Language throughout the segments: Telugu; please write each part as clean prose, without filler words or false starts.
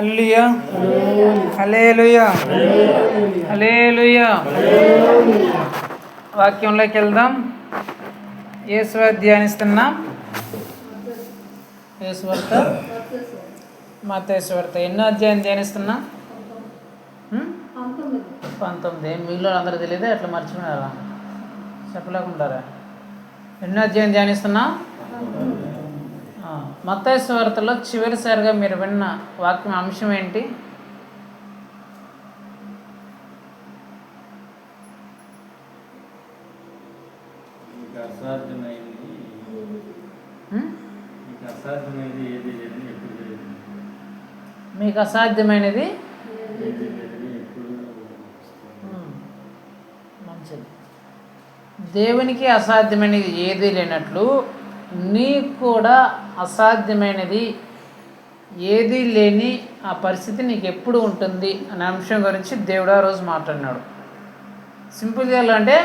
హల్లెలూయా హల్లెలూయా హల్లెలూయా. వాక్యంలోకి వెళ్దాం. యేసు ధ్యానిస్తున్నాం. యేసు వార్త, మత్తయి సువార్త. ఎన్నో అధ్యాయం ధ్యానిస్తున్నా? 19. మీలో అందరూ తెలియదు, అట్లా మర్చిపోయారా? చెప్పలేకుంటారా? ఎన్నో అధ్యాయం ధ్యానిస్తున్నా? మత్తయి సువార్తలో చివరిసారిగా మీరు విన్న వాక్యం అంశం ఏంటి? మీకు అసాధ్యమైనది మంచిది. దేవునికి అసాధ్యమైనది ఏది లేనట్లు నీకు కూడా అసాధ్యమైనది ఏది లేని ఆ పరిస్థితి నీకు ఎప్పుడు ఉంటుంది అనే అంశం గురించి దేవుడు ఆ రోజు మాట్లాడినాడు. సింపుల్గా అంటే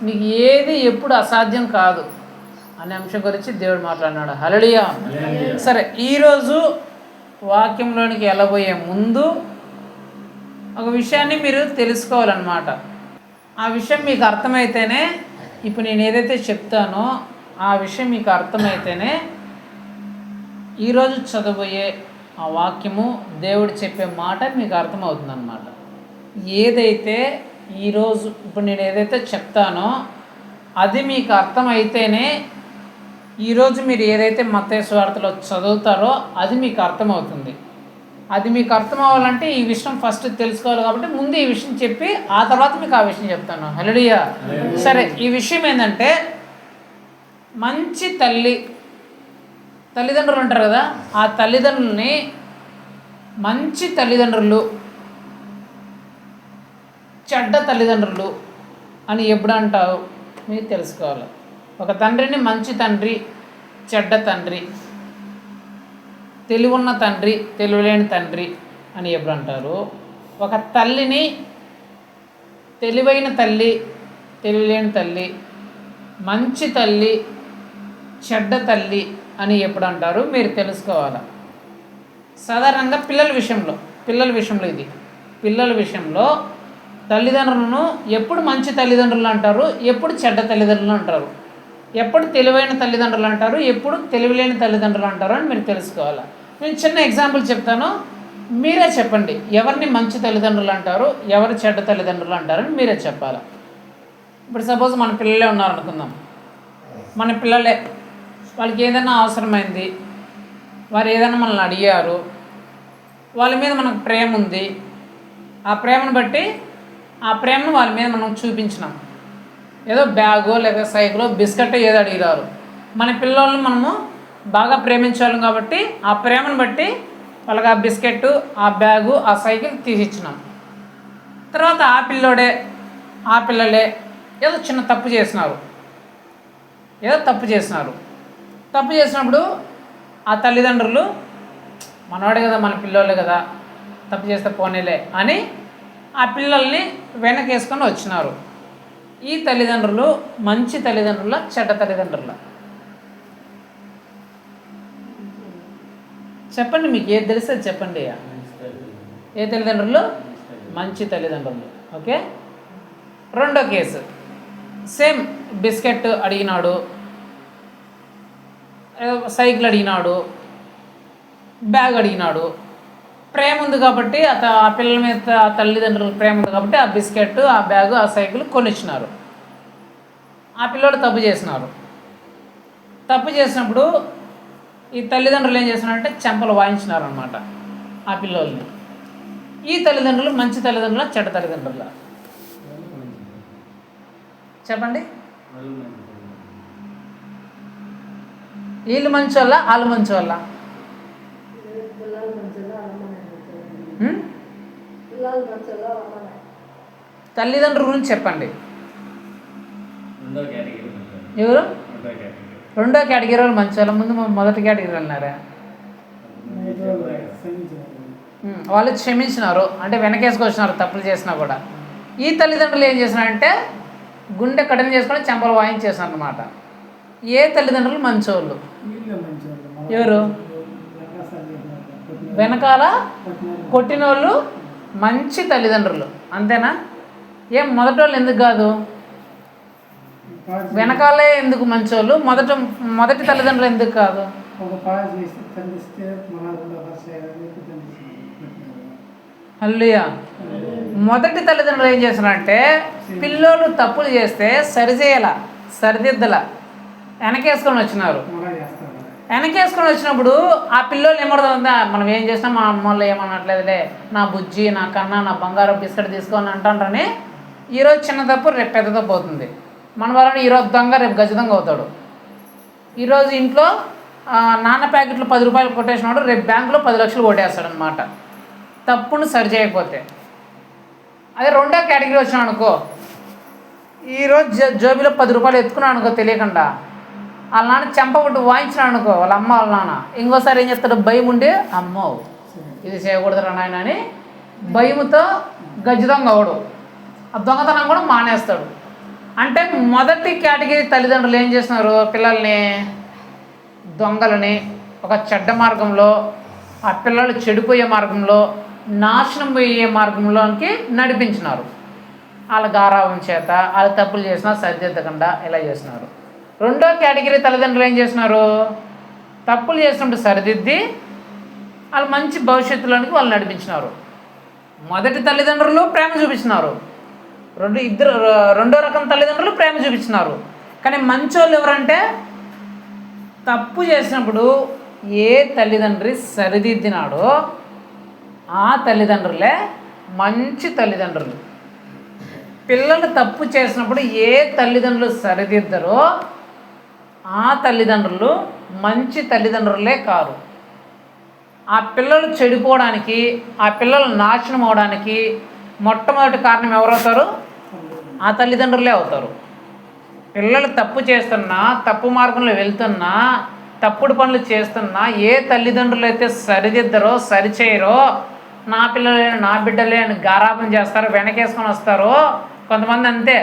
నీకు ఏది ఎప్పుడు అసాధ్యం కాదు అనే అంశం గురించి దేవుడు మాట్లాడినాడు. హల్లెలూయా. సరే, ఈరోజు వాక్యంలోనికి వెళ్ళబోయే ముందు ఒక విషయాన్ని మీరు తెలుసుకోవాలన్నమాట. ఆ విషయం మీకు అర్థమైతేనే, ఇప్పుడు నేను ఏదైతే చెప్తానో ఆ విషయం మీకు అర్థమైతేనే ఈరోజు చదవబోయే ఆ వాక్యము, దేవుడు చెప్పే మాట మీకు అర్థమవుతుంది అన్నమాట. ఏదైతే ఈరోజు ఇప్పుడు నేను ఏదైతే చెప్తానో అది మీకు అర్థమైతేనే ఈరోజు మీరు ఏదైతే మత్తయి సువార్తలో చదువుతారో అది మీకు అర్థమవుతుంది. అది మీకు అర్థం అవ్వాలంటే ఈ విషయం ఫస్ట్ తెలుసుకోవాలి. కాబట్టి ముందు ఈ విషయం చెప్పి ఆ తర్వాత మీకు ఆ విషయం చెప్తాను. హల్లెలూయా. సరే, ఈ విషయం ఏంటంటే మంచి తల్లిదండ్రులు ఉంటారు కదా, ఆ తల్లిదండ్రుల్ని మంచి తల్లిదండ్రులు, చెడ్డ తల్లిదండ్రులు అని ఎప్పుడు అంటావు మీరు తెలుసుకోవాలి. ఒక తండ్రిని మంచి తండ్రి, చెడ్డ తండ్రి, తెలివున్న తండ్రి, తెలివిలేని తండ్రి అని ఎప్పుడు అంటారు. ఒక తల్లిని తెలివైన తల్లి, తెలివిలేని తల్లి, మంచి తల్లి, చెడ్డ తల్లి అని ఎప్పుడు అంటారు మీరు తెలుసుకోవాలి. సాధారణంగా పిల్లల విషయంలో పిల్లల విషయంలో తల్లిదండ్రులను ఎప్పుడు మంచి తల్లిదండ్రులు అంటారు, ఎప్పుడు చెడ్డ తల్లిదండ్రులు అంటారు, ఎప్పుడు తెలివైన తల్లిదండ్రులు అంటారు, ఎప్పుడు తెలివిలేని తల్లిదండ్రులు అంటారు అని మీరు తెలుసుకోవాలి. నేను చిన్న ఎగ్జాంపుల్ చెప్తాను, మీరే చెప్పండి ఎవరిని మంచి తల్లిదండ్రులు అంటారు, ఎవరు చెడ్డ తల్లిదండ్రులు అంటారని మీరే చెప్పాలి. ఇప్పుడు సపోజ్ మన పిల్లలే ఉన్నారనుకుందాం. మన పిల్లలే, వాళ్ళకి ఏదైనా అవసరమైంది, వారు ఏదైనా మనల్ని అడిగారు, వాళ్ళ మీద మనకు ప్రేమ ఉంది, ఆ ప్రేమను బట్టి ఆ ప్రేమను వాళ్ళ మీద మనం చూపించినాం. ఏదో బ్యాగో లేక సైకిలో బిస్కెట్ ఏదో అడిగారు, మన పిల్లల్ని మనము బాగా ప్రేమించాలి కాబట్టి ఆ ప్రేమను బట్టి వాళ్ళకి ఆ బిస్కెట్, ఆ బ్యాగు, ఆ సైకిల్ తీసిచ్చినాం. తర్వాత ఆ పిల్లలే ఏదో చిన్న తప్పు చేసినప్పుడు ఆ తల్లిదండ్రులు మనవాడే కదా, మన పిల్లోళ్ళే కదా, తప్పు చేస్తే పోనీలే అని ఆ పిల్లల్ని వెనకేసుకొని వచ్చినారు. ఈ తల్లిదండ్రులు మంచి తల్లిదండ్రుల, చెడ్డ తల్లిదండ్రుల? చెప్పండి, మీకు ఏది తెలిస్తే చెప్పండి. ఏ తల్లిదండ్రులు? మంచి తల్లిదండ్రులు. ఓకే. రెండో కేసు, సేమ్ బిస్కెట్ అడిగినాడు, సైకిల్ అడిగినాడు, బ్యాగ్ అడిగినాడు, ప్రేమ ఉంది కాబట్టి ఆ పిల్లల మీద ఆ తల్లిదండ్రులకు ప్రేమ ఉంది కాబట్టి ఆ బిస్కెట్, ఆ బ్యాగు, ఆ సైకిల్ కొనిచ్చినారు. ఆ పిల్లోడు తప్పు చేసినప్పుడు ఈ తల్లిదండ్రులు ఏం చేస్తున్నారంటే చెంపలు వాయించినారు అనమాట ఆ పిల్లోల్ని. ఈ తల్లిదండ్రులు మంచి తల్లిదండ్రుల, చెడ్డ తల్లిదండ్రుల? చెప్పండి. వీళ్ళు మంచి వాళ్ళ, వాళ్ళు మంచి వాళ్ళ? తల్లిదండ్రుల గురించి చెప్పండి. ఎవరు? రెండో కేటగిరీ వాళ్ళు మంచి వాళ్ళ, ముందు మొదటి కేటగిరీ అన్నారా? వాళ్ళు క్షమించినారు, అంటే వెనకేసుకొచ్చినారు తప్పులు చేసినా కూడా. ఈ తల్లిదండ్రులు ఏం చేసినారంటే గుండె కఠిన చేసుకొని చెంపలు వాయించేసినారు అన్నమాట. ఏ తల్లిదండ్రులు మంచోళ్ళు? ఎవరు? వెనకాల కొట్టినోళ్ళు మంచి తల్లిదండ్రులు, అంతేనా? ఏం మొదటోళ్ళు ఎందుకు కాదు? వెనకాలే ఎందుకు మంచోళ్ళు, మొదటి తల్లిదండ్రులు ఎందుకు కాదు? హల్లెలూయా. మొదటి తల్లిదండ్రులు ఏం చేస్తున్నారంటే పిల్లోళ్ళు తప్పులు చేస్తే సరిచేయాల, సరిదిద్దల, వెనకేసుకొని వచ్చినారు. వెనకేసుకొని వచ్చినప్పుడు ఆ పిల్లోళ్ళు ఏమడుతుందా, మనం ఏం చేసినా మా అమ్మ వాళ్ళు ఏమనట్లేదులే, నా బుజ్జి, నా కన్నా, నా బంగారం బిస్కెట్ తీసుకొని అంటారని ఈరోజు చిన్న తప్పు రేపు పెద్ద తప్పు అవుతుంది. మన వాళ్ళని ఈరోజు దొంగ రేపు గజదొంగ అవుతాడు. ఈరోజు ఇంట్లో నాన్న ప్యాకెట్లు 10 రూపాయలు కొట్టేసినాడు, రేపు బ్యాంకులో 10 లక్షలు కొట్టేస్తాడు అనమాట, తప్పును సరి చేయకపోతే. అదే రెండో కేటగిరీ వచ్చినా అనుకో, ఈరోజు జోబీలో 10 రూపాయలు ఎత్తుకున్నాను అనుకో తెలియకుండా, వాళ్ళ నాన్న చెంపబుట్టు వాయించినాడు అనుకో, వాళ్ళ అమ్మ వాళ్ళ నాన్న, ఇంకోసారి ఏం చేస్తాడు, భయం ఉండి అమ్మో ఇది చేయకూడదురా నాయన అని భయముతో గజదొంగ అవడు, ఆ దొంగతనం కూడా మానేస్తాడు. అంటే మొదటి కేటగిరీ తల్లిదండ్రులు ఏం చేస్తున్నారు, పిల్లల్ని, దొంగలని ఒక చెడ్డ మార్గంలో, ఆ పిల్లలు చెడిపోయే మార్గంలో, నాశనం పోయే మార్గంలోకి నడిపించినారు. వాళ్ళ గారావం చేత వాళ్ళ తప్పులు చేసినా సరిదిద్దకుండా ఇలా చేస్తున్నారు. రెండో కేటగిరీ తల్లిదండ్రులు ఏం చేస్తున్నారు, తప్పులు చేసినప్పుడు సరిదిద్ది వాళ్ళు మంచి భవిష్యత్తులోనికి వాళ్ళు నడిపించినారు. మొదటి తల్లిదండ్రులు ప్రేమ చూపించినారు, రెండో రకం తల్లిదండ్రులు ప్రేమ చూపించినారు. కానీ మంచోళ్ళు ఎవరంటే తప్పు చేసినప్పుడు ఏ తల్లిదండ్రి సరిదిద్దినాడో ఆ తల్లిదండ్రులే మంచి తల్లిదండ్రులు. పిల్లలు తప్పు చేసినప్పుడు ఏ తల్లిదండ్రులు సరిదిద్దరో ఆ తల్లిదండ్రులు మంచి తల్లిదండ్రులే కారు. ఆ పిల్లలు చెడిపోవడానికి, ఆ పిల్లలు నాశనం అవడానికి మొట్టమొదటి కారణం ఎవరవుతారు, ఆ తల్లిదండ్రులే అవుతారు. పిల్లలు తప్పు చేస్తున్నా, తప్పు మార్గంలో వెళ్తున్నా, తప్పుడు పనులు చేస్తున్నా ఏ తల్లిదండ్రులు అయితే సరిదిద్దరో, సరిచేయరో, నా పిల్లలే నా బిడ్డలే అని గారాబం చేస్తారో, వెనకేసుకొని వస్తారో. కొంతమంది అంతే,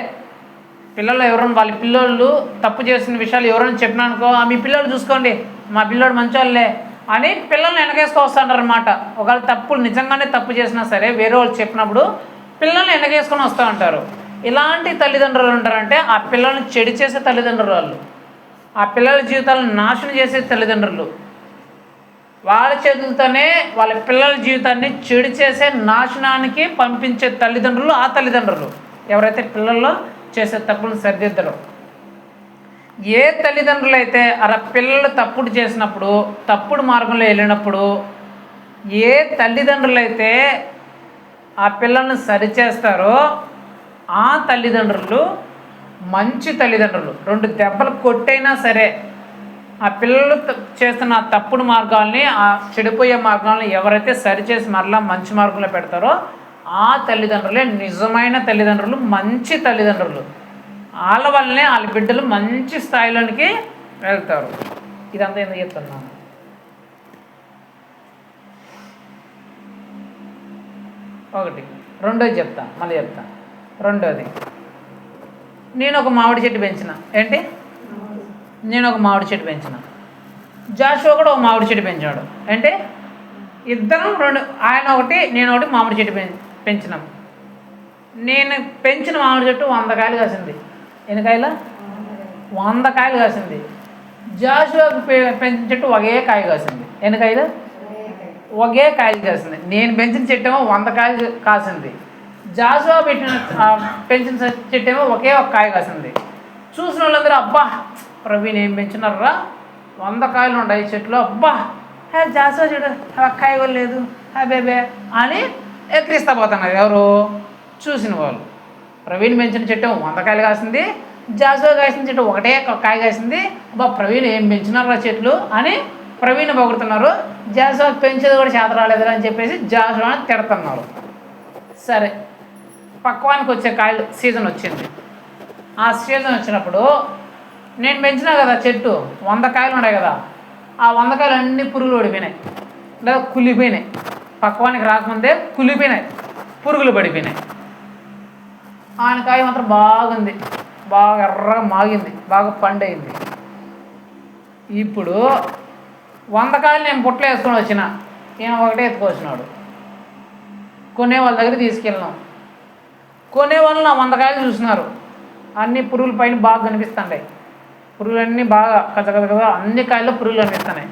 పిల్లలు ఎవరైనా వాళ్ళ పిల్లోళ్ళు తప్పు చేసిన విషయాలు ఎవరైనా చెప్పినానుకో, మీ పిల్లలు చూసుకోండి, మా పిల్లోడు మంచోళ్ళే అని పిల్లల్ని వెనకేసుకొని వస్తుంటారనమాట. ఒకవేళ తప్పులు నిజంగానే తప్పు చేసినా సరే వేరే వాళ్ళు చెప్పినప్పుడు పిల్లల్ని వెనకేసుకొని వస్తూ ఉంటారు. ఇలాంటి తల్లిదండ్రులు ఉంటారంటే ఆ పిల్లల్ని చెడు చేసే తల్లిదండ్రులు వాళ్ళు, ఆ పిల్లల జీవితాలను నాశనం చేసే తల్లిదండ్రులు. వాళ్ళ చేతులతోనే వాళ్ళ పిల్లల జీవితాన్ని చెడు చేసే నాశనానికి పంపించే తల్లిదండ్రులు ఆ తల్లిదండ్రులు ఎవరైతే పిల్లల్లో చేసే తప్పులను సరిదిద్దరో. ఏ తల్లిదండ్రులు అయితే అలా పిల్లలు తప్పుడు చేసినప్పుడు, తప్పుడు మార్గంలో వెళ్ళినప్పుడు, ఏ తల్లిదండ్రులు అయితే ఆ పిల్లల్ని సరిచేస్తారో ఆ తల్లిదండ్రులు మంచి తల్లిదండ్రులు. 2 దెబ్బలు కొట్టైనా సరే ఆ పిల్లలు చేస్తున్న తప్పుడు మార్గాల్ని, ఆ చెడిపోయే మార్గాల్ని ఎవరైతే సరిచేసి మరలా మంచి మార్గంలో పెడతారో ఆ తల్లిదండ్రులే నిజమైన తల్లిదండ్రులు, మంచి తల్లిదండ్రులు. వాళ్ళ వల్లనే వాళ్ళ బిడ్డలు మంచి స్థాయిలోనికి వెళ్తారు. ఇదంతా ఎందుకు చెప్తున్నాను, ఒకటి. రెండోది చెప్తా, మళ్ళీ చెప్తా. రెండోది, నేను ఒక మామిడి చెట్టు పెంచిన, ఏంటి, నేను ఒక మామిడి చెట్టు పెంచిన, జాషువా కూడా ఒక మామిడి చెట్టు పెంచాడు. అంటే ఇద్దరం ఆయన ఒకటి నేను ఒకటి మామిడి చెట్టు పెంచినాం. నేను పెంచిన మామిడి చెట్టు 100 కాయలు కాసింది. ఎన్ని కాయలు? 100 కాయలు కాసింది. జాషువా పెంచిన చెట్టు ఒకే కాయ కాసింది. ఎన్ని కాయలు? ఒకే కాయలు కాసింది. నేను పెంచిన చెట్టు ఏమో 100 కాయలు కాసింది. జాషువా పెంచిన చెట్టు ఏమో ఒకే ఒక కాయ కాసింది. చూసిన వాళ్ళందరూ అబ్బా ప్రవీణ్ ఏం పెంచినారా, 100 కాయలు ఉన్నాయి చెట్లు, అబ్బా జాషువా చెట్టు కాయ కూడా లేదు బేబే అని ఎక్కిరిస్తా పోతున్నారు ఎవరు, చూసిన వాళ్ళు. ప్రవీణ్ పెంచిన చెట్టు 100 కాయలు కాసింది, జాషువా కాసిన చెట్టు ఒకటే కాయ కాసింది, అబ్బా ప్రవీణ్ ఏం పెంచినారా చెట్లు అని ప్రవీణ్ పొగుడుతున్నారు. జాషువా పెంచేది కూడా చేత రాలేదు అని చెప్పేసి జాషువాని తిడుతున్నారు. సరే, పక్వానికి వచ్చే కాయలు సీజన్ వచ్చింది. ఆ సీజన్ వచ్చినప్పుడు నేను పెంచినా కదా చెట్టు 100 కాయలు ఉన్నాయి కదా, ఆ 100 కాయలు అన్నీ పురుగులు పడిపోయినాయి, లేదా కులిపోయినాయి. పక్వానికి రాకముందే కులిపోయినాయి, పురుగులు పడిపోయినాయి. ఆయన కాయ మాత్రం బాగుంది, బాగా ఎర్రగా మాగింది, బాగా పండైంది. ఇప్పుడు 100 కాయలు నేను బుట్టలో వేసుకొని వచ్చిన, ఈయన ఒకటే ఎత్తుకొచ్చినాడు. కొనే వాళ్ళ దగ్గర తీసుకెళ్ళినాం. కొనేవాళ్ళు నా 100 కాయలు చూసినారు. అన్ని పురుగుల పైన బాగా కనిపిస్తుంటాయి. పురుగులన్నీ బాగా కదా అన్ని కాయల్లో పురుగులు కనిపిస్తున్నాయి.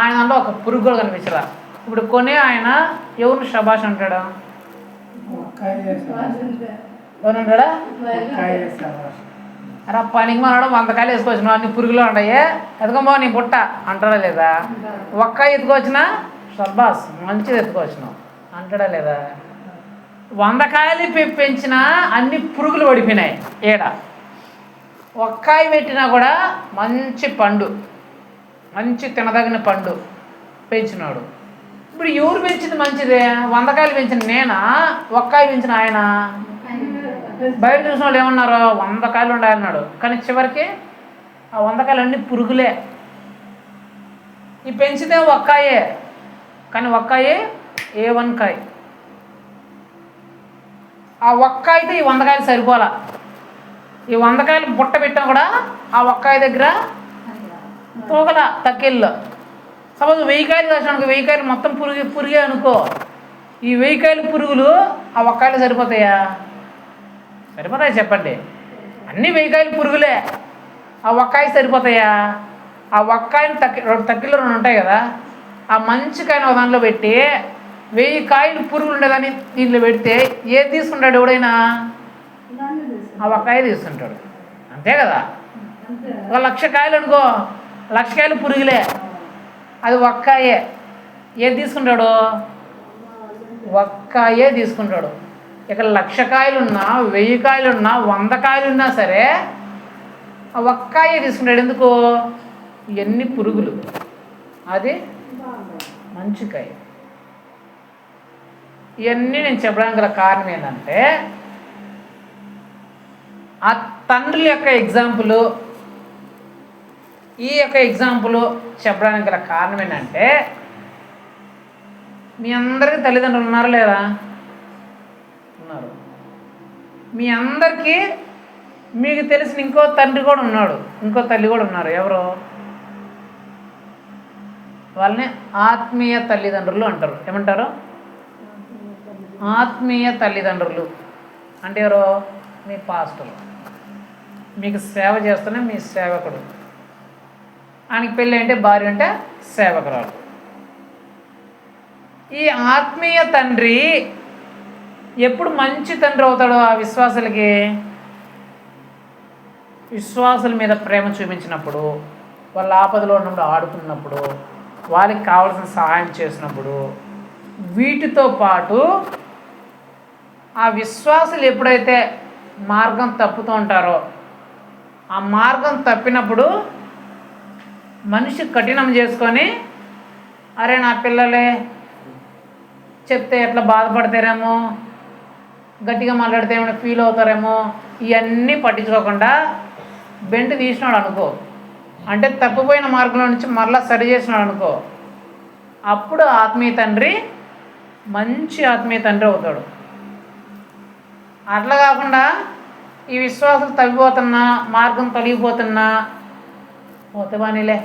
ఆయన దాంట్లో ఒక పురుగు కూడా కనిపించరా. ఇప్పుడు కొనే ఆయన ఎవరిని శబాష్ అంటాడా? ఎవరు అంటాడా? అరే పనికి మనడం 100 కాయలు వేసుకొచ్చినావు, అన్ని పురుగులు ఉంటాయే, ఎత్తుకోబో నీ పుట్ట అంటాడా లేదా? ఒక్క ఎత్తుకొచ్చినా శబాష్ మంచిది ఎత్తుకొచ్చినావు అంటాడా లేదా? 100 కాయలు పెంచినా అన్ని పురుగులు పడిపోయినాయి. ఏడ ఒక్కాయ పెట్టినా కూడా మంచి పండు, మంచి తినదగిన పండు పెంచినాడు. ఇప్పుడు ఎవరు పెంచింది మంచిదే? 100 కాయలు పెంచిన నేనా, ఒక్కాయ పెంచిన ఆయన? బయట చూసిన వాళ్ళు ఏమన్నారు? 100 కాయలు ఉండాలన్నాడు. కానీ చివరికి ఆ 100 కాయలు అన్నీ పురుగులే. ఈ పెంచితే ఒక్కాయే, కానీ ఒక్కాయే A1 కాయ. ఆ ఒక్కాయతో ఈ 100 కాయలు సరిపోలా. ఈ 100 కాయలు బుట్ట పెట్టినా కూడా ఆ ఒక్కాయ దగ్గర తోగల తక్కెళ్ళు. సపోజ్ 1000 కాయలు కాసినానికి 1000 కాయలు మొత్తం పురుగే అనుకో. ఈ 1000 కాయలు పురుగులు ఆ ఒక్కాయలు సరిపోతాయా? సరిపోతాయి చెప్పండి. అన్నీ 1000 కాయలు పురుగులే, ఆ ఒక్కాయ సరిపోతాయా? ఆ ఒక్కాయని తక్కిళ్ళు 2 ఉంటాయి కదా, ఆ మంచి కాయని ఒక దాంట్లో పెట్టి 1000 కాయలు పురుగులు ఉండేదాన్ని దీంట్లో పెడితే ఏది తీసుకుంటాడు ఎవడైనా? ఆ ఒక్కాయ తీసుకుంటాడు, అంతే కదా. ఒక 1,00,000 కాయలు అనుకో, 1,00,000 కాయలు పురుగులే, అది ఒక్కాయే. ఏది తీసుకుంటాడు? ఒక్కాయే తీసుకుంటాడు. ఇక్కడ 1,00,000 కాయలున్నా, 1000 కాయలున్నా, 100 కాయలున్నా సరే ఆ ఒక్కాయే తీసుకుంటాడు. ఎందుకు? ఇవన్నీ పురుగులు, అది మంచి కాయ. ఇవన్నీ నేను చెప్పడానికి గల కారణం ఏంటంటే, ఆ తండ్రుల యొక్క ఎగ్జాంపుల్, ఈ యొక్క ఎగ్జాంపుల్ చెప్పడానికి గల కారణం ఏంటంటే, మీ అందరికీ తల్లిదండ్రులు ఉన్నారు లేదా? ఉన్నారు. మీ అందరికీ మీకు తెలిసిన ఇంకో తండ్రి కూడా ఉన్నాడు, ఇంకో తల్లి కూడా ఉన్నారు. ఎవరు? వాళ్ళని ఆత్మీయ తల్లిదండ్రులు అంటారు. ఏమంటారు? ఆత్మీయ తల్లిదండ్రులు అంటే ఎవరు? మీ పాస్టర్, మీకు సేవ చేస్తున్న మీ సేవకుడు. ఆయనకి పెళ్ళి అంటే భార్య అంటే సేవకురాలు. ఈ ఆత్మీయ తండ్రి ఎప్పుడు మంచి తండ్రి అవుతాడో ఆ విశ్వాసులకి? విశ్వాసుల మీద ప్రేమ చూపించినప్పుడు, వాళ్ళ ఆపదలో ఉన్నప్పుడు ఆడుకున్నప్పుడు, వారికి కావాల్సిన సహాయం చేసినప్పుడు, వీటితో పాటు ఆ విశ్వాసులు ఎప్పుడైతే మార్గం తప్పుతూ ఉంటారో, ఆ మార్గం తప్పినప్పుడు మనిషి కఠినం చేసుకొని, అరే నా పిల్లలే చెప్తే ఎట్లా బాధపడతారేమో, గట్టిగా మాట్లాడితే ఏమైనా ఫీల్ అవుతారేమో, ఇవన్నీ పట్టించుకోకుండా బెండ్ తీసినాడు అనుకో, అంటే తప్పిపోయిన మార్గంలో నుంచి మరలా సరి చేసినాడు అనుకో, అప్పుడు ఆత్మీయ తండ్రి మంచి ఆత్మీయ తండ్రి అవుతాడు. అట్లా కాకుండా ఈ విశ్వాసులు తగ్గిపోతున్నా, మార్గం తొలగిపోతున్నా, పోతే బానీలే,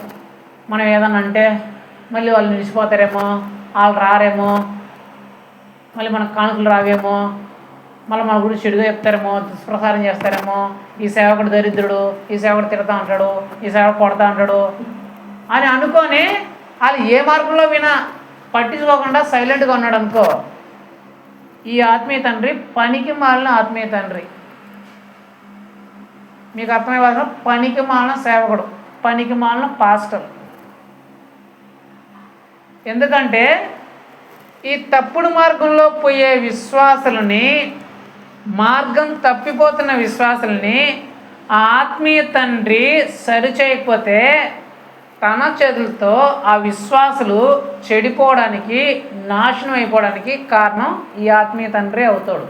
మనం ఏదన్నా అంటే మళ్ళీ వాళ్ళు నిలిచిపోతారేమో, వాళ్ళు రారేమో, మళ్ళీ మనకు కానుకలు రావేమో, మళ్ళీ మన గురించి చెడుగా చెప్తారేమో, దుష్ప్రసారం చేస్తారేమో, ఈ సేవకుడు దరిద్రుడు, ఈ సేవకుడు తిడతా ఉంటాడు, ఈ సేవకుడు కొడతా ఉంటాడు అని అనుకొని వాళ్ళు ఏ మార్గంలో వినా పట్టించుకోకుండా సైలెంట్గా ఉన్నాడు అనుకో, ఈ ఆత్మీయ తండ్రి పనికి మాలిన ఆత్మీయ తండ్రి. మీకు అర్థమయ్యే పనికి మాలిన సేవకుడు, పనికి మాలిన పాస్టర్. ఎందుకంటే ఈ తప్పుడు మార్గంలో పోయే విశ్వాసులని, మార్గం తప్పిపోతున్న విశ్వాసులని ఆ ఆత్మీయ తండ్రి సరిచేయకపోతే తన చేతులతో ఆ విశ్వాసులు చెడిపోవడానికి, నాశనం అయిపోవడానికి కారణం ఈ ఆత్మీయ తండ్రి అవుతాడు,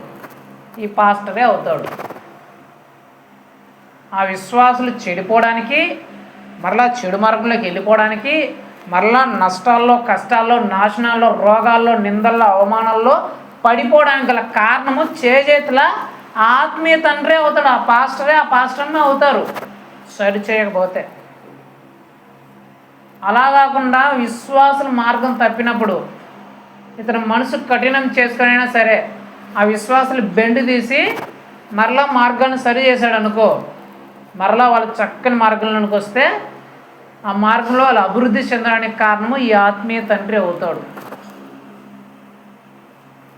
ఈ పాస్టరే అవుతాడు. ఆ విశ్వాసులు చెడిపోవడానికి, మరలా చెడు మార్గంలోకి వెళ్ళిపోవడానికి, మరలా నష్టాల్లో, కష్టాల్లో, నాశనాల్లో, రోగాల్లో, నిందల్లో, అవమానాల్లో పడిపోవడానికి గల కారణము చేజేతుల ఆత్మీయ తండ్రే అవుతాడు. ఆ పాస్టర్నే అవుతారు సరి చేయకపోతే. అలా కాకుండా విశ్వాసుల మార్గం తప్పినప్పుడు, ఇతను మనసు కఠినం చేసుకునైనా సరే ఆ విశ్వాసాలు బెండు తీసి మరలా మార్గాన్ని సరి చేశాడు అనుకో, మరలా వాళ్ళు చక్కని మార్గంలోనికి వస్తే ఆ మార్గంలో వాళ్ళు అభివృద్ధి చెందడానికి కారణము ఈ ఆత్మీయ తండ్రి అవుతాడు.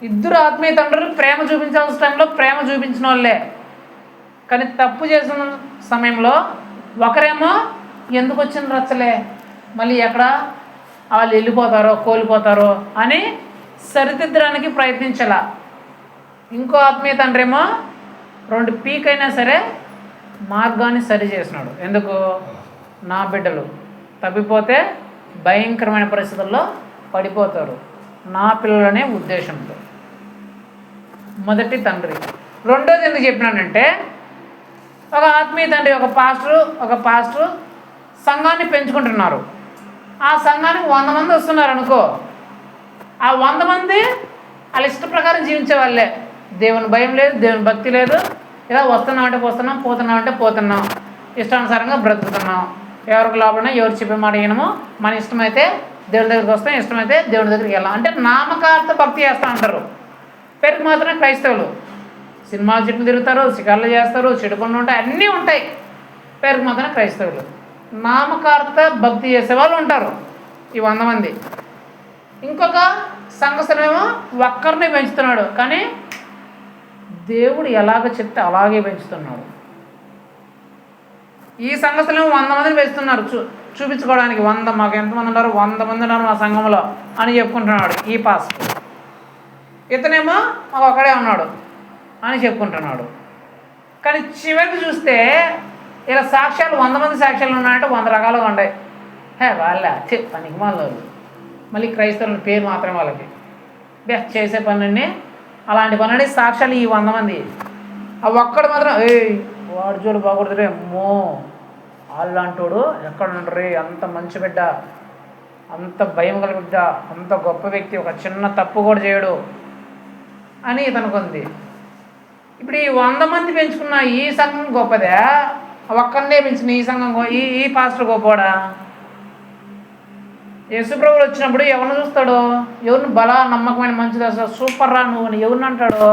ఇద్దరు ఆత్మీయ తండ్రులు ప్రేమ చూపించాల్సిన టైంలో ప్రేమ చూపించిన వాళ్ళే, కానీ తప్పు చేసిన సమయంలో ఒకరేమో ఎందుకు వచ్చిన రచ్చలే, మళ్ళీ ఎక్కడ వాళ్ళు వెళ్ళిపోతారో కోల్పోతారో అని సరిదిద్దడానికి ప్రయత్నించాల. ఇంకో ఆత్మీయ తండ్రి ఏమో 2 పీకైనా సరే మార్గాన్ని సరి చేసినాడు. ఎందుకు? నా బిడ్డలు తప్పిపోతే భయంకరమైన పరిస్థితుల్లో పడిపోతారు, నా పిల్లలనే ఉద్దేశంతో. మొదటి తండ్రి. రెండోది ఎందుకు చెప్పినానంటే, ఒక ఆత్మీయ తండ్రి ఒక పాస్టరు సంఘాన్ని పెంచుకుంటున్నారు. ఆ సంఘానికి 100 మంది వస్తున్నారు అనుకో, ఆ 100 మంది వాళ్ళ ఇష్ట ప్రకారం జీవించే వాళ్ళే. దేవుని భయం లేదు, దేవుని భక్తి లేదు. ఇలా వస్తున్నామంటే వస్తున్నాం, పోతున్నామంటే పోతున్నాం, ఇష్టానుసారంగా బ్రతుకుతున్నాం. ఎవరికి లోపల ఎవరు చెప్పే మాట వినము, మన ఇష్టమైతే దేవుని దగ్గరికి వస్తాం, ఇష్టమైతే దేవుని దగ్గరికి వెళ్ళాం. అంటే నామకార్థ భక్తి చేస్తూ ఉంటారు. పేరుకి మాత్రమే క్రైస్తవులు. సినిమా చుట్టూ తిరుగుతారు, షికార్లు చేస్తారు, చెడు పనులు ఉంటాయి, అన్నీ ఉంటాయి. పేరుకి మాత్రమే క్రైస్తవులు. నామకార్థ భక్తి చేసే వాళ్ళు ఉంటారు ఈ 100 మంది. ఇంకొక సంఘస్థలేమో ఒక్కరినే పెంచుతున్నాడు, కానీ దేవుడు ఎలాగ చెప్తే అలాగే పెంచుతున్నాడు. ఈ సంఘస్థలేమో 100 మందిని పెంచుతున్నారు చూపించుకోవడానికి. 100 మాకు ఎంతమంది ఉన్నారు, 100 మంది ఉన్నారు మా సంఘంలో అని చెప్పుకుంటున్నాడు ఈ పాస్టర్. ఇతనేమో మాకు ఒక్కడే ఉన్నాడు అని చెప్పుకుంటున్నాడు. కానీ చివరికి చూస్తే ఇలా సాక్ష్యాలు 100 మంది సాక్ష్యాలు ఉన్నాయంటే 100 రకాలుగా ఉంటాయి. వాళ్ళ పనికి వాళ్ళు మళ్ళీ క్రైస్తవుల పేరు మాత్రమే వాళ్ళకి చేసే పనులన్నీ అలాంటి పనులని సాక్ష్యాలు ఈ 100 మంది. ఆ ఒక్కడు మాత్రం వాడు చూడు బాగుంటుంది, అమ్మో వాళ్ళంటోడు ఎక్కడ ఉంటారు, అంత మంచి బిడ్డ, అంత భయం గల బిడ్డ, అంత గొప్ప వ్యక్తి, ఒక చిన్న తప్పు కూడా చేయడు అని ఇతనుకుంది. ఇప్పుడు ఈ 100 మంది పెంచుకున్న ఈ సంఘం గొప్పదే, ఒక్కరినే పెంచిన ఈ సంఘం ఈ పాస్టర్ గొప్పవాడా? యేసుప్రభువు వచ్చినప్పుడు ఎవరిని చూస్తాడు? ఎవరిని బలా నమ్మకమైన మంచిది అసలు సూపర్ రా నువ్వు అని ఎవరిని అంటాడు?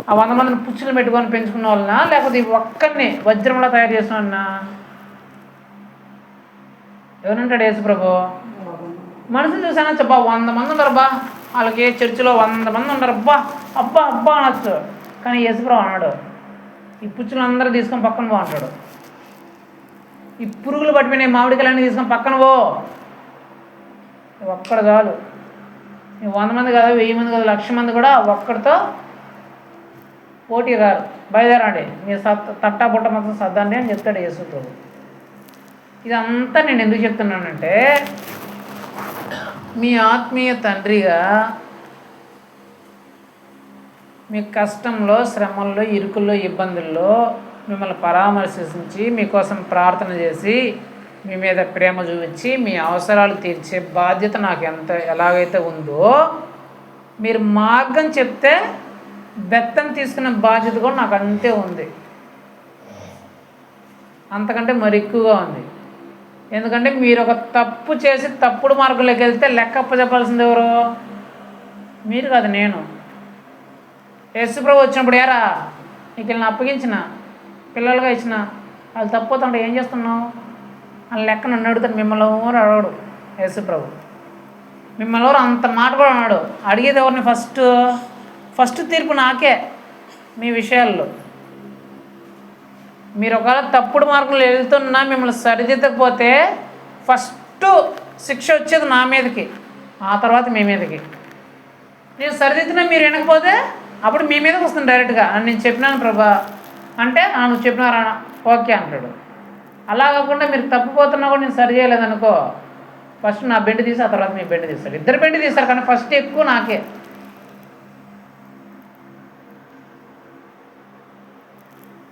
ఆ 100 మందిని పుచ్చులు పెట్టుకొని పెంచుకున్న వాళ్ళనా, లేకపోతే ఒక్కరిని వజ్రంలా తయారు చేసిన వాళ్ళనా? ఎవరంటాడు యేసుప్రభు? మనుషులు చూసానా చెప్పా 100 మంది ఉన్నారు బా, వాళ్ళకి చర్చిలో 100 మంది ఉన్నారు అబ్బా అబ్బా అబ్బా అనొచ్చు. కానీ యేసుప్రభు అన్నాడు ఈ పుచ్చులు అందరూ తీసుకొని పక్కన పో అంటాడు. ఈ పురుగులు పట్టిపోయిన మామిడికాయలన్నీ తీసుకొని పక్కన పో, ఒక్కడు చాలు. 100 మంది కాదు, 1000 మంది కాదు, 1,00,000 మంది కూడా ఒక్కడితో పోటీ రారు. బయలుదేరండి, మీ తట్టా బుట్ట మొత్తం సర్దండి అని చెప్తాడు యేసుప్రభు. ఇదంతా నేను ఎందుకు చెప్తున్నానంటే, మీ ఆత్మీయ తండ్రిగా మీ కష్టంలో, శ్రమల్లో, ఇరుకుల్లో, ఇబ్బందుల్లో మిమ్మల్ని పరామర్శించి మీకోసం ప్రార్థన చేసి మీ మీద ప్రేమ చూపించి మీ అవసరాలు తీర్చే బాధ్యత నాకు ఎలాగైతే ఉందో, మీరు మార్గం చెప్తే బెత్తం తీసుకునే బాధ్యత కూడా నాకు అంతే ఉంది, అంతకంటే మరి ఎక్కువగా ఉంది. ఎందుకంటే మీరు ఒక తప్పు చేసి తప్పుడు మార్గంలోకి వెళ్తే లెక్క అప్పచెప్పాల్సింది ఎవరు? మీరు కాదు, నేను. యేసుప్రభు వచ్చినప్పుడు ఏరా నీకు వీళ్ళని అప్పగించిన పిల్లలుగా ఇచ్చిన వాళ్ళు తప్పుతుంటే ఏం చేస్తున్నావు అని లెక్క నన్ను అడుగుతాడు. మిమ్మల్ని ఎవరు అడగడు యేసుప్రభు. మిమ్మల్ని ఎవరు అంత మాట కూడా అన్నాడు. అడిగేది ఎవరిని? ఫస్ట్ తీర్పు నాకే మీ విషయాల్లో. మీరు ఒకవేళ తప్పుడు మార్గంలో వెళ్తున్నా మిమ్మల్ని సరిదిద్దకపోతే ఫస్ట్ శిక్ష వచ్చేది నా మీదకి, ఆ తర్వాత మీ మీదకి. నేను సరిదిద్దినా మీరు వినకపోతే అప్పుడు మీ మీదకి వస్తుంది డైరెక్ట్గా. నేను చెప్పినాను ప్రభా అంటే నువ్వు చెప్పినారా ఓకే అంటాడు. అలా కాకుండా మీరు తప్పిపోతున్నా కూడా నేను సరి చేయలేదనుకో, ఫస్ట్ నా బెండ్ తీసి ఆ తర్వాత మీ బెండ్ తీస్తాడు. ఇద్దరు బెండ్ తీస్తారు, కానీ ఫస్ట్ ఎక్కువ నాకే.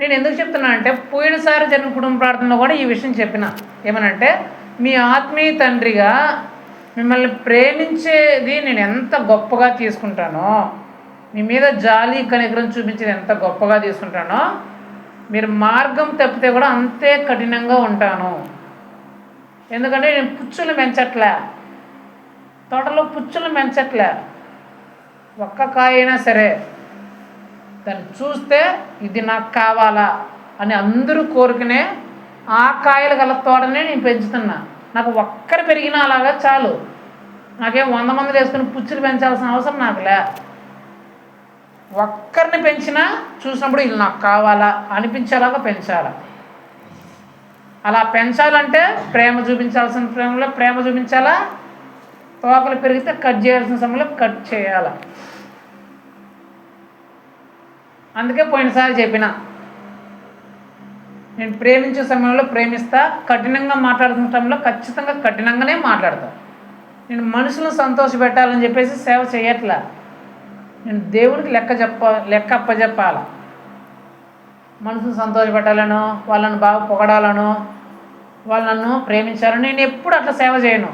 నేను ఎందుకు చెప్తున్నా అంటే, పోయినసారి జరిగిన కుటుంబ ప్రార్థనలో కూడా ఈ విషయం చెప్పిన. ఏమనంటే, మీ ఆత్మీయ తండ్రిగా మిమ్మల్ని ప్రేమించేది నేను ఎంత గొప్పగా తీసుకుంటానో, మీ మీద జాలి కనికరం చూపించేది ఎంత గొప్పగా తీసుకుంటానో, మీరు మార్గం తప్పితే కూడా అంతే కఠినంగా ఉంటాను. ఎందుకంటే నేను పుచ్చులు పెంచట్లే, తోటలో పుచ్చులు పెంచట్లే, ఒక్క కాయ అయినా సరే దాన్ని చూస్తే ఇది నాకు కావాలా అని అందరూ కోరుకునే ఆ కాయలు గల తోటనే నేను పెంచుతున్నా. నాకు ఒక్కరు పెరిగినా అలాగా చాలు. నాకేం 100 మంది వేసుకుని పుచ్చులు పెంచాల్సిన అవసరం నాకులే. ఒక్కరిని పెంచినా చూసినప్పుడు ఇది నాకు కావాలా అనిపించేలాగా పెంచాలా. అలా పెంచాలంటే ప్రేమ చూపించాల్సిన ప్రేమలో ప్రేమ చూపించాలా, తోకలు పెరిగితే కట్ చేయాల్సిన సమయంలో కట్ చేయాలా. అందుకే పోయినసారి చెప్పిన, నేను ప్రేమించే సమయంలో ప్రేమిస్తా, కఠినంగా మాట్లాడుతున్న సమయంలో ఖచ్చితంగా కఠినంగానే మాట్లాడతా. నేను మనుషులను సంతోషపెట్టాలని చెప్పేసి సేవ చేయట్లా. నేను దేవునికి లెక్క అప్పచెప్పాల. మనుషులను సంతోషపెట్టాలను, వాళ్ళని బాగా పొగడాలను, వాళ్ళను ప్రేమించాలని నేను ఎప్పుడు అట్లా సేవ చేయను.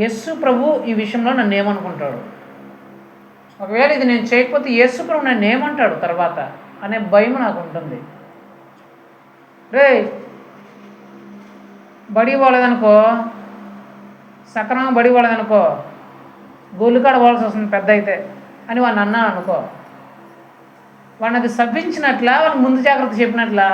యేసు ప్రభు ఈ విషయంలో నన్ను ఏమనుకుంటాడు, ఒకవేళ ఇది నేను చేయకపోతే యేసు ప్రభు నన్ను ఏమంటాడు తర్వాత అనే భయం నాకు ఉంటుంది. రే బడి పోలేదనుకో, సక్రమంగా బడి పోలేదనుకో, గొల్లుకాడ పోవాల్సి వస్తుంది పెద్ద అయితే అని వాడిని అన్నాను అనుకో, వాడిని అది సభ్యించినట్లా, వాళ్ళని ముందు జాగ్రత్త చెప్పినట్లా.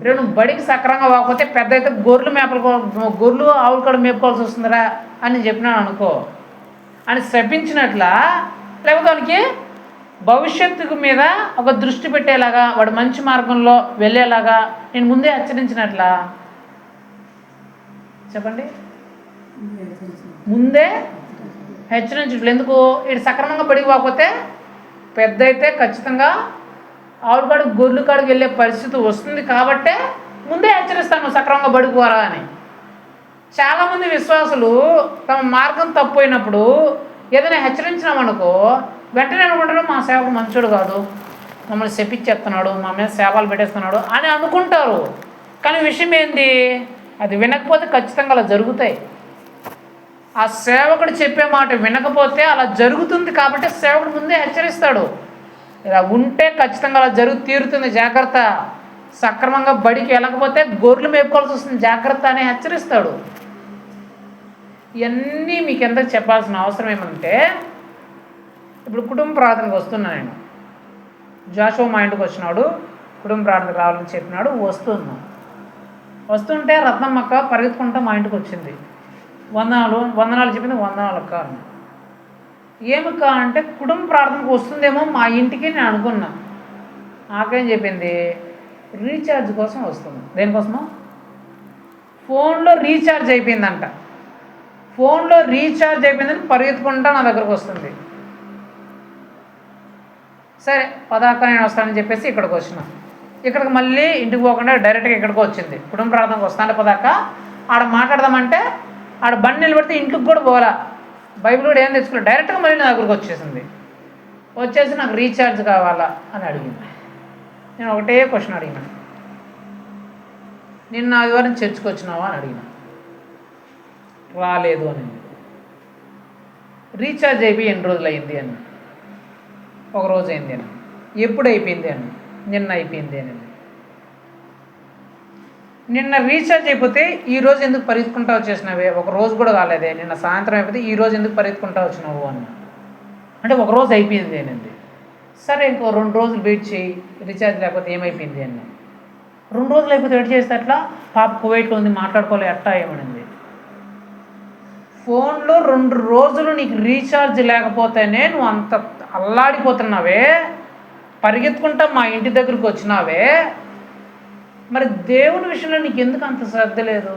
రేపు నువ్వు బడికి సక్రంగా పోకపోతే పెద్ద అయితే గొర్రెలు ఆవులు కూడా మేపుకోవాల్సి వస్తుందిరా అని చెప్పినాను అనుకో అని శపించినట్లా, లేకపోతే వానికి భవిష్యత్తు మీద ఒక దృష్టి పెట్టేలాగా, వాడు మంచి మార్గంలో వెళ్ళేలాగా నేను ముందే హెచ్చరించినట్లా. చెప్పండి, ముందే హెచ్చరించట్లు. ఎందుకు? ఇటు సక్రమంగా బడికి పోకపోతే పెద్ద అయితే ఖచ్చితంగా ఆవుల కాడికి గొర్రెల కాడికి వెళ్ళే పరిస్థితి వస్తుంది కాబట్టే ముందే హెచ్చరిస్తాను సక్రమంగా బడికి పోరా అని. చాలామంది విశ్వాసులు తమ మార్గం తప్పిపోయినప్పుడు ఏదైనా హెచ్చరించినామనుకో వెంటనే అనుకుంటారు మా సేవకు మంచోడు కాదు, మమ్మల్ని శపించేస్తున్నాడు, మా మీద సేవలు పెట్టేస్తున్నాడు అని అనుకుంటారు. కానీ విషయం ఏంది, అది వినకపోతే ఖచ్చితంగా అలా జరుగుతాయి. ఆ సేవకుడు చెప్పే మాట వినకపోతే అలా జరుగుతుంది కాబట్టి సేవకుడు ముందే హెచ్చరిస్తాడు. ఇలా ఉంటే ఖచ్చితంగా అలా తీరుతుంది, జాగ్రత్త. సక్రమంగా బడికి వెళ్ళకపోతే గొర్రెలు మేపుకోవాల్సి వస్తుంది, జాగ్రత్త అని హెచ్చరిస్తాడు. ఇవన్నీ మీకు ఎంత చెప్పాల్సిన అవసరం ఏమంటే, ఇప్పుడు కుటుంబ ప్రార్థనకు వస్తున్నా నేను. జాషువా మా ఇంటికి వచ్చినాడు, కుటుంబ ప్రార్థనకు రావాలని చెప్పినాడు. వస్తుంటే రత్నమ్మక్క పరిగెత్తుకుంటా మా ఇంటికి వచ్చింది. వందనాలు చెప్పింది. వందనాలు అక్క అని. ఏమక్క అంటే కుటుంబ ప్రార్థనకు వస్తుందేమో మా ఇంటికి నేను అనుకున్నా. నాకేం చెప్పింది, రీఛార్జ్ కోసం వస్తుంది. దేనికోసమో? ఫోన్లో రీఛార్జ్ అయిపోయిందంట. ఫోన్లో రీఛార్జ్ అయిపోయిందని పరిగెత్తుకుంటా నా దగ్గరకు వస్తుంది. సరే పదాక నేను వస్తానని చెప్పేసి ఇక్కడికి వచ్చిన. ఇక్కడికి మళ్ళీ ఇంటికి పోకుండా డైరెక్ట్గా ఇక్కడికి వచ్చింది. కుటుంబ ప్రార్థనకు వస్తానే పదాక ఆడ మాట్లాడదామంటే ఆడ బండి నిలబడితే ఇంటికి కూడా పోలా, బైబిల్ కూడా ఏం తెచ్చుకోలేదు, డైరెక్ట్గా మళ్ళీ నా దగ్గరకు వచ్చేసి నాకు రీఛార్జ్ కావాలా అని అడిగింది. నేను ఒకటే క్వశ్చన్ అడిగిన, నిన్న ఆదివారం చర్చికి వచ్చినావా అని అడిగిన. రాలేదు అని. రీఛార్జ్ అయిపోయి ఎన్ని రోజులు అయింది అని. ఒక రోజు అయింది అని. ఎప్పుడు అయిపోయింది అని. నిన్న అయిపోయింది అని. నిన్న రీఛార్జ్ అయిపోతే ఈరోజు ఎందుకు పరిగెత్తుకుంటా వచ్చేసినావే, ఒక రోజు కూడా కాలేదే, నిన్న సాయంత్రం అయిపోతే ఈరోజు ఎందుకు పరిగెత్తుకుంటా వచ్చినావు అన్న. అంటే ఒక రోజు అయిపోయింది అనింది. సరే ఇంకో 2 రోజులు వెయిట్ చేయి, రీఛార్జ్ లేకపోతే ఏమైపోయింది అన్న. 2 రోజులు అయిపోతే వెయిట్ చేస్తే అట్లా, పాప కువైట్లో ఉంది మాట్లాడుకోలే ఎట్టా ఏమనింది. ఫోన్లో 2 రోజులు నీకు రీఛార్జ్ లేకపోతేనే నువ్వు అంత అల్లాడిపోతున్నావే, పరిగెత్తుకుంటా మా ఇంటి దగ్గరికి వచ్చినావే, మరి దేవుని విషయంలో నీకు ఎందుకు అంత శ్రద్ధ లేదు?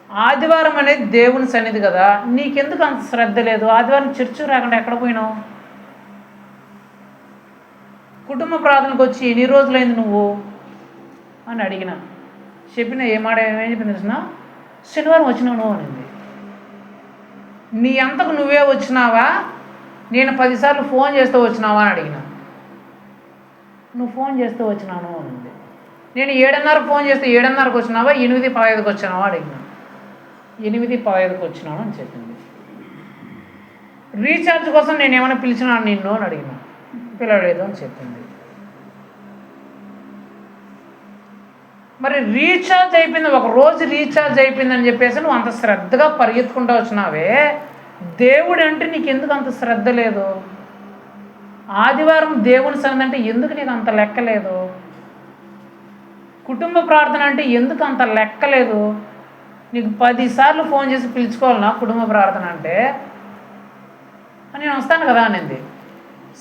ఆదివారం అనేది దేవుని సన్నిధి కదా, నీకెందుకు అంత శ్రద్ధ లేదు? ఆదివారం చర్చి రాకుండా ఎక్కడ పోయినావు? కుటుంబ ప్రార్థనకు వచ్చి ఎన్ని రోజులైంది నువ్వు అని అడిగిన. చెప్పిన ఏం చెప్పింది తెలిసిన, శనివారం వచ్చినావు నువ్వు అనింది. నీ అంతకు నువ్వే వచ్చినావా, నేను 10 సార్లు ఫోన్ చేస్తూ వచ్చినావా అని అడిగిన. నువ్వు ఫోన్ చేస్తూ వచ్చినాను అనింది. నేను 7:30 ఫోన్ చేస్తే 7:30కి వచ్చినావా, 8:15కి వచ్చినావా అడిగిన. 8:15కి వచ్చినాను అని చెప్పింది. రీఛార్జ్ కోసం నేను ఏమైనా పిలిచినాను నిన్ను అని అడిగిన. పిలవలేదు అని చెప్పింది. మరి రీఛార్జ్ అయిపోయింది, ఒక రోజు రీఛార్జ్ అయిపోయిందని చెప్పేసి నువ్వు అంత శ్రద్ధగా పరిగెత్తుకుంటూ వచ్చినావే, దేవుడు అంటే నీకు ఎందుకు అంత శ్రద్ధ లేదు? ఆదివారం దేవుని సన్నిధి అంటే ఎందుకు నీకు అంత లెక్కలేదు? కుటుంబ ప్రార్థన అంటే ఎందుకు అంత లెక్కలేదు? నీకు 10 సార్లు ఫోన్ చేసి పిలుచుకోవాలన్నా కుటుంబ ప్రార్థన అంటే? నేను వస్తాను కదా అనింది.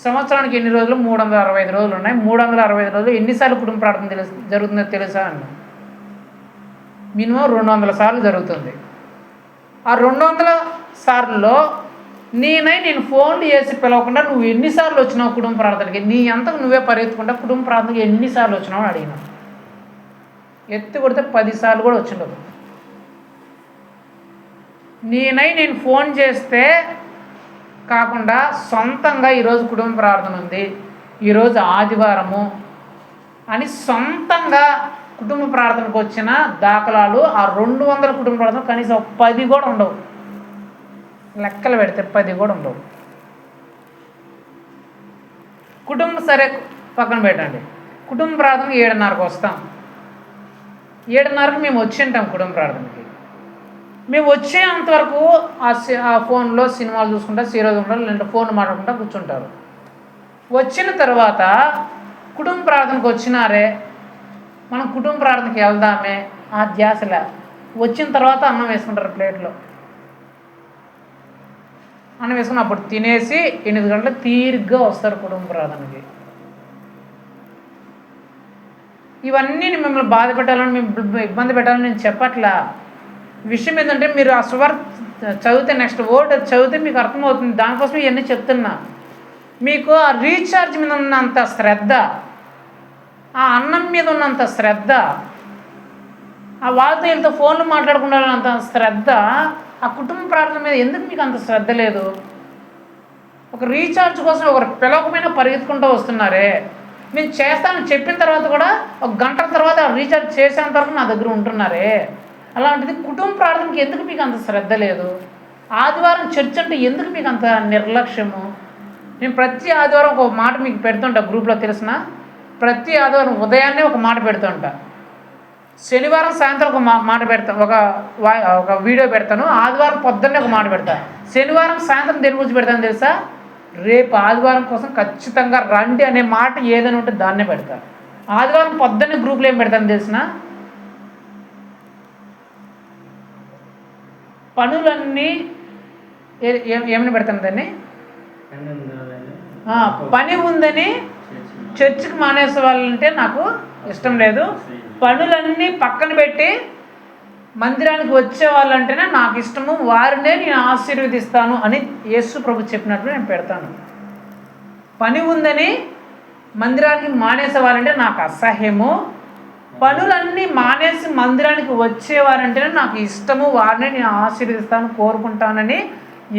సంవత్సరానికి ఎన్ని రోజులు? 365 రోజులు ఉన్నాయి. 365 రోజులు ఎన్నిసార్లు కుటుంబ ప్రార్థన జరుగుతుందో తెలుసా అన్న? మినిమం 200 సార్లు జరుగుతుంది. ఆ 200 సార్లలో నేను ఫోన్లు చేసి పిలవకుండా నువ్వు ఎన్నిసార్లు వచ్చినావు కుటుంబ ప్రార్థనకి? నీ అంతకు నువ్వే పరిగెత్తుకుంటా కుటుంబ ప్రార్థనకి ఎన్నిసార్లు వచ్చినావు అని అడిగినావు. ఎత్తి కొడితే 10 సార్లు కూడా వచ్చిండదు. నేను ఫోన్ చేస్తే కాకుండా సొంతంగా ఈరోజు కుటుంబ ప్రార్థన ఉంది, ఈరోజు ఆదివారము అని సొంతంగా కుటుంబ ప్రార్థనకు వచ్చిన దాఖలాలు ఆ 200 కుటుంబ ప్రార్థన కనీసం 10 కూడా ఉండవు. లెక్కలు పెడితే 10 కూడా ఉండవు. సరే పక్కన పెట్టండి. కుటుంబ ప్రార్థనకి 7:30కు వస్తాం. 7:30కి మేము వచ్చి ఉంటాం కుటుంబ ప్రార్థనకి. మేము వచ్చేంతవరకు ఆ ఫోన్లో సినిమాలు చూసుకుంటా, సీరియల్ చూసుకుంటా, లేదంటే ఫోన్ మాట్లాడుకుంటా కూర్చుంటారు. వచ్చిన తర్వాత కుటుంబ ప్రార్థనకు వచ్చినారే, మనం కుటుంబ ప్రార్థనకి వెళ్దామే ఆ ధ్యాసలే. వచ్చిన తర్వాత అన్నం వేసుకుంటారు ప్లేట్లో. అన్నం వేసుకుని అప్పుడు తినేసి 8 గంటలకు తీరిగ్గా వస్తారు కుటుంబ ప్రార్థనకి. ఇవన్నీ మిమ్మల్ని బాధ పెట్టాలని, మిమ్మల్ని ఇబ్బంది పెట్టాలని నేను చెప్పట్లా. విషయం ఏంటంటే మీరు ఆ సువార్త చదివితే, నెక్స్ట్ వర్డ్ చదివితే మీకు అర్థమవుతుంది. దానికోసం ఇవన్నీ చెప్తున్నా. మీకు ఆ రీఛార్జ్ మీద ఉన్నంత శ్రద్ధ, ఆ అన్నం మీద ఉన్నంత శ్రద్ధ, ఆ వాళ్ళతో ఫోన్లు మాట్లాడుకుంటానంత శ్రద్ధ ఆ కుటుంబ ప్రార్థన మీద ఎందుకు మీకు అంత శ్రద్ధ లేదు? ఒక రీఛార్జ్ కోసం ఒకరు పిలవకపోయినా పరిగెత్తుకుంటూ వస్తున్నారే. నేను చేస్తానని చెప్పిన తర్వాత కూడా 1 గంట తర్వాత రీఛార్జ్ చేసేంత వరకు నా దగ్గర ఉంటున్నారే. అలాంటిది కుటుంబ ప్రార్థనకి ఎందుకు మీకు అంత శ్రద్ధ లేదు? ఆదివారం చర్చ్ అంటే ఎందుకు మీకు అంత నిర్లక్ష్యము? నేను ప్రతి ఆదివారం ఒక మాట మీకు పెడుతుంటా గ్రూప్లో, తెలిసిన ప్రతి ఆదివారం ఉదయాన్నే ఒక మాట పెడుతుంటా. శనివారం సాయంత్రం ఒక మాట పెడతాను, ఒక వీడియో పెడతాను. ఆదివారం పొద్దున్నే ఒక మాట పెడతాను. శనివారం సాయంత్రం దేని గురించి పెడతాను తెలుసా? రేపు ఆదివారం కోసం ఖచ్చితంగా రండి అనే మాట ఏదైనా ఉంటే దాన్నే పెడతాను. ఆదివారం పొద్దున్నే గ్రూప్లో ఏం పెడతాను తెలిసిన? పనులన్నీ ఏమని పెడతాను దాన్ని? పని ఉందని చర్చికి మానేసే వాళ్ళంటే నాకు ఇష్టం లేదు. పనులన్నీ పక్కన పెట్టి మందిరానికి వచ్చే వాళ్ళంటేనే నాకు ఇష్టము, వారినే నేను ఆశీర్వదిస్తాను అని యేసు ప్రభు చెప్పినట్లు నేను పెడతాను. పని ఉందని మందిరానికి మానేసే వాళ్ళంటే నాకు అసహ్యము, పనులన్నీ మానేసి మందిరానికి వచ్చేవారంటేనే నాకు ఇష్టము, వారిని నేను ఆశీర్వదిస్తాను, కోరుకుంటానని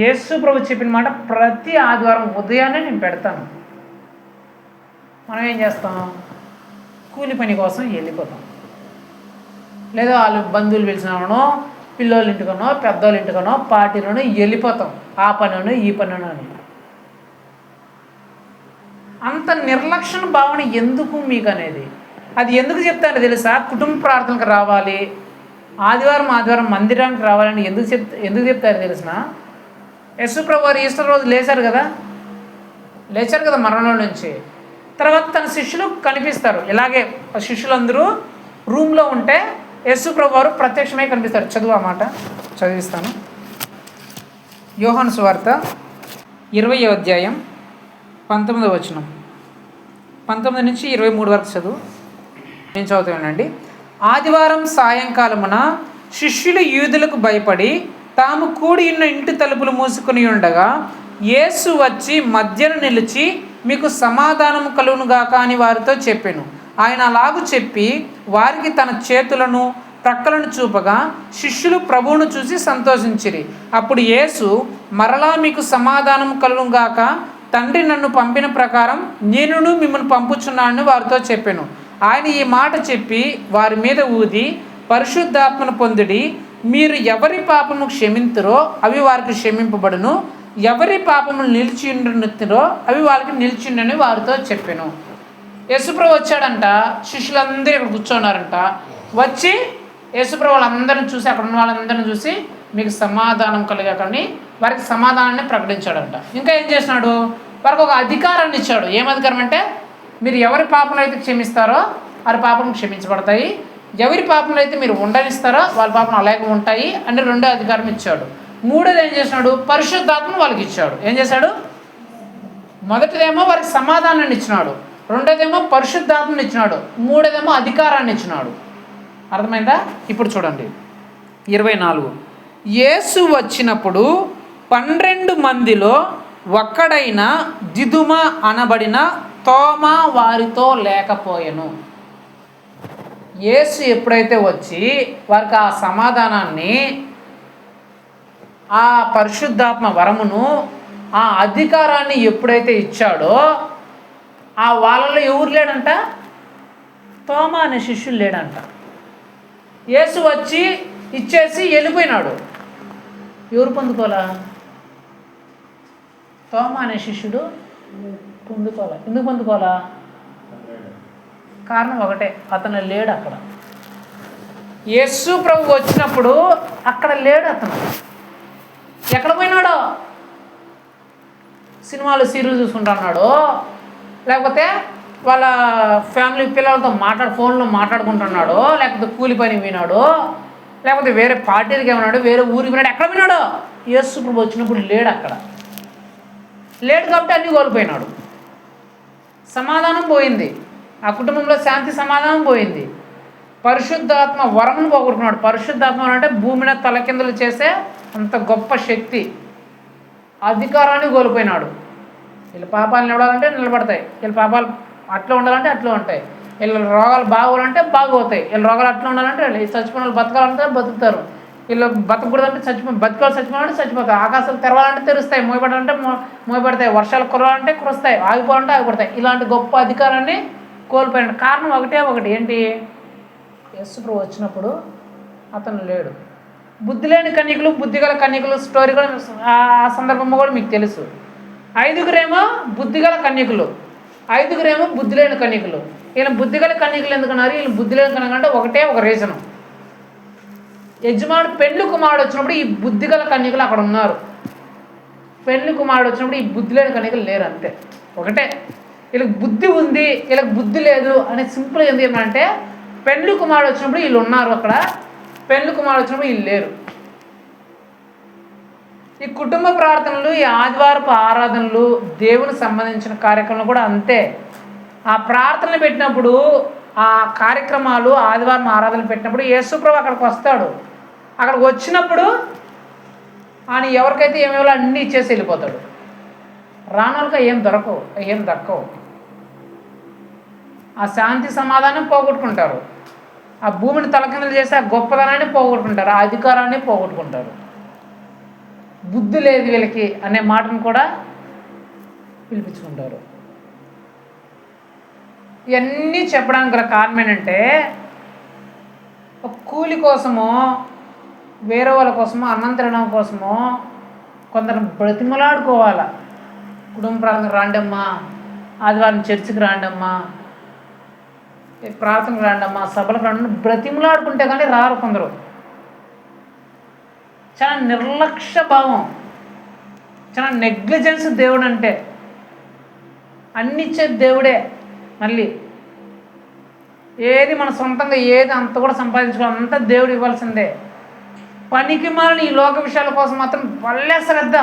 యేసు ప్రభు చెప్పిన మాట ప్రతి ఆదివారం ఉదయాన్నే నేను పెడతాను. మనం ఏం చేస్తాం? కూలి పని కోసం వెళ్ళిపోతాం, లేదా వాళ్ళు బంధువులు పిలిచినామనో, పిల్లోళ్ళ ఇంటికనో, పెద్దోళ్ళ ఇంటికనో, పార్టీలోనో వెళ్ళిపోతాం. ఆ పనును ఈ పనును అని. అంత నిర్లక్ష్య భావన ఎందుకు మీకు అనేది? అది ఎందుకు చెప్తారో తెలుసా? కుటుంబ ప్రార్థనకు రావాలి, ఆదివారం మందిరానికి రావాలని ఎందుకు చెప్తారో తెలిసిన? యేసు ప్రభు వారు ఈస్టర్ రోజు లేచారు కదా మరణంలో నుంచి. తర్వాత తన శిష్యులు కనిపిస్తారు. ఇలాగే శిష్యులందరూ రూమ్లో ఉంటే యేసు ప్రభు వారు ప్రత్యక్షమై కనిపిస్తారు. చదువు ఆ మాట చదివిస్తాను. యోహాను సువార్త 20వ అధ్యాయం 19వ వచనం, 19 నుంచి 23 వరకు చదువు. నేను చదువుతానండి. ఆదివారం సాయంకాలమున శిష్యులు యూదులకు భయపడి తాము కూడి ఉన్న ఇంటి తలుపులు మూసుకుని ఉండగా యేసు వచ్చి మధ్యన నిలిచి, మీకు సమాధానము కలుగునుగాక అని వారితో చెప్పెను. ఆయన అలాగూ చెప్పి వారికి తన చేతులను ప్రక్కలను చూపగా శిష్యులు ప్రభువును చూసి సంతోషించిరి. అప్పుడు యేసు మరలా మీకు సమాధానం కలుగునుగాక, తండ్రి నన్ను పంపిన ప్రకారం నేనును మిమ్మల్ని పంపుచున్నానని వారితో చెప్పెను. ఆయన ఈ మాట చెప్పి వారి మీద ఊది, పరిశుద్ధాత్మను పొందుడి. మీరు ఎవరి పాపము క్షమింతురో అవి వారికి క్షమింపబడును, ఎవరి పాపములు నిలిచిండునో అవి వాళ్ళకి నిలిచిండని వారితో చెప్పాను. యేసుప్రభు వచ్చాడంట, శిష్యులందరూ ఇక్కడ కూర్చున్నారంట. వచ్చి యేసుప్రభు వాళ్ళందరిని చూసి, అక్కడ ఉన్న వాళ్ళందరిని చూసి మీకు సమాధానం కలగకని వారికి సమాధానాన్ని ప్రకటించాడంట. ఇంకా ఏం చేసినాడు, వారికి ఒక అధికారాన్ని ఇచ్చాడు. ఏం అధికారం అంటే, మీరు ఎవరి పాపములు అయితే క్షమిస్తారో వారి పాపం క్షమించబడతాయి, ఎవరి పాపములు అయితే మీరు ఉండనిస్తారో వాళ్ళ పాపం అలాగే ఉంటాయి అని రెండో అధికారం ఇచ్చాడు. మూడోది ఏం చేసినాడు, పరిశుద్ధాత్మను వాళ్ళకి ఇచ్చాడు. ఏం చేశాడు, మొదటిదేమో వారికి సమాధానాన్ని ఇచ్చినాడు, రెండోదేమో పరిశుద్ధాత్మని ఇచ్చినాడు, మూడోదేమో అధికారాన్ని ఇచ్చినాడు. అర్థమైందా? ఇప్పుడు చూడండి 24. యేసు వచ్చినప్పుడు 12 మందిలో ఒక్కడైన దిదుమ అనబడిన తోమా వారితో లేకపోయెను. యేసు ఎప్పుడైతే వచ్చి వారికి ఆ సమాధానాన్ని, ఆ పరిశుద్ధాత్మ వరమును, ఆ అధికారాన్ని ఎప్పుడైతే ఇచ్చాడో ఆ వాళ్ళలో ఎవరు లేడంట, తోమా అనే శిష్యులు లేడంట. యేసు వచ్చి ఇచ్చేసి వెళ్ళిపోయినాడు. ఎవరు పొందుకోవాలా? తోమా అనే శిష్యుడు పొందుకోవాలా. ఎందుకు పొందుకోవాలా? కారణం ఒకటే, అతను లేడు అక్కడ. యేసు ప్రభు వచ్చినప్పుడు అక్కడ లేడు అతను. ఎక్కడ పోయినాడో? సినిమాలు సీరియల్ చూసుకుంటున్నాడు, లేకపోతే వాళ్ళ ఫ్యామిలీ పిల్లలతో ఫోన్లో మాట్లాడుకుంటున్నాడు, లేకపోతే కూలి పని పోయినాడు, లేకపోతే వేరే పార్టీలకి ఏమన్నాడు, వేరే ఊరికి పోయినాడు. ఎక్కడ పోయినాడు? యేసు ప్రభు వచ్చినప్పుడు లేడు అక్కడ. లేడు కాబట్టి అన్నీ కోల్పోయినాడు. సమాధానం పోయింది, ఆ కుటుంబంలో శాంతి సమాధానం పోయింది. పరిశుద్ధాత్మ వరమును పోగొట్టుకున్నాడు. పరిశుద్ధాత్మ అంటే భూమిని తలకిందులు చేసే అంత గొప్ప శక్తి. అధికారాన్ని కోల్పోయినాడు. వీళ్ళ పాపాలు నిలబడాలంటే నిలబడతాయి, వీళ్ళ పాపాలు అట్లా ఉండాలంటే అట్లా ఉంటాయి, వీళ్ళ రోగాలు బాగోవాలంటే బాగోతాయి, వీళ్ళ రోగాలు అట్లా ఉండాలంటే చచ్చిపోయిన వాళ్ళు బతకాలంటే బతుకుతారు, వీళ్ళు బతకూడదంటే చచ్చిపోవాలంటే చచ్చిపోతాయి, ఆకాశాలు తెరవాలంటే తెరుస్తాయి, మోయపడాలంటే మోయపడతాయి, వర్షాలు కురవాలంటే కురుస్తాయి, ఆగిపోవాలంటే ఆగిపడతాయి. ఇలాంటి గొప్ప అధికారాన్ని కోల్పోయాడు. కారణం ఒకటి, ఏంటి? యేసుప్రభు వచ్చినప్పుడు అతను లేడు. బుద్ధి లేని కన్యకులు, బుద్ధిగల కన్యకులు స్టోరీ కూడా ఆ సందర్భం కూడా మీకు తెలుసు. 5 బుద్ధిగల కన్యకులు, 5 బుద్ధి లేని కన్యకులు. ఈయన బుద్ధిగల కన్యకులు ఎందుకన్నారు? వీళ్ళు బుద్ధి లేని కన్యకులు అంటే ఒక రీజను. యజమానుడు పెండ్లి కుమారుడు వచ్చినప్పుడు ఈ బుద్ధిగల కన్యకులు అక్కడ ఉన్నారు, పెండ్లి కుమారుడు వచ్చినప్పుడు ఈ బుద్ధి లేని కన్యకులు లేరు. అంతే. ఒకటే, వీళ్ళకి బుద్ధి ఉంది, వీళ్ళకి బుద్ధి లేదు అని సింపుల్ ఏంది ఏమంటే, పెండ్లి కుమారుడు వచ్చినప్పుడు వీళ్ళు ఉన్నారు అక్కడ, పెండ్లి కుమారుడు వచ్చినప్పుడు వీళ్ళు లేరు. ఈ కుటుంబ ప్రార్థనలు, ఈ ఆదివారపు ఆరాధనలు, దేవునికి సంబంధించిన కార్యక్రమాలు కూడా అంతే. ఆ ప్రార్థనలు పెట్టినప్పుడు, ఆ కార్యక్రమాలు ఆదివారం ఆరాధనలు పెట్టినప్పుడు యేసుప్రభు అక్కడికి వస్తాడు. అక్కడికి వచ్చినప్పుడు ఆయన ఎవరికైతే ఏమేమో అన్నీ ఇచ్చేసి వెళ్ళిపోతాడు. రానోళ్ళకి ఏం దక్కవు. ఆ శాంతి సమాధానం పోగొట్టుకుంటారు, ఆ భూమిని తలకిందులు చేసి ఆ గొప్పదనాన్ని పోగొట్టుకుంటారు, ఆ అధికారాన్ని పోగొట్టుకుంటారు. బుద్ధి లేదు వీళ్ళకి అనే మాటను కూడా పిలిపించుకుంటారు. ఇవన్నీ చెప్పడానికి గల కారణం ఏంటంటే, ఒక కూలి కోసమో, వేరే వాళ్ళ కోసమో, అన్నం తినడం కోసమో కొందరు బ్రతిమలాడుకోవాలా. కుటుంబ ప్రార్థనకు రాండమ్మా, ఆదివారం చర్చికి రాండమ్మా, ప్రార్థనకు రాండమ్మా, సభలకు రాండి బ్రతిమలాడుకుంటే కానీ రారు కొందరు. చాలా నిర్లక్ష్య భావం, చాలా నెగ్లిజెన్స్ దేవుడు అంటే. అన్ని ఇచ్చేది దేవుడే. మళ్ళీ ఏది మన సొంతంగా ఏది అంత కూడా సంపాదించుకోవాలి, అంతా దేవుడు ఇవ్వాల్సిందే. పనికి మాలిన ఈ లోక విషయాల కోసం మాత్రం భలే శ్రద్ధ.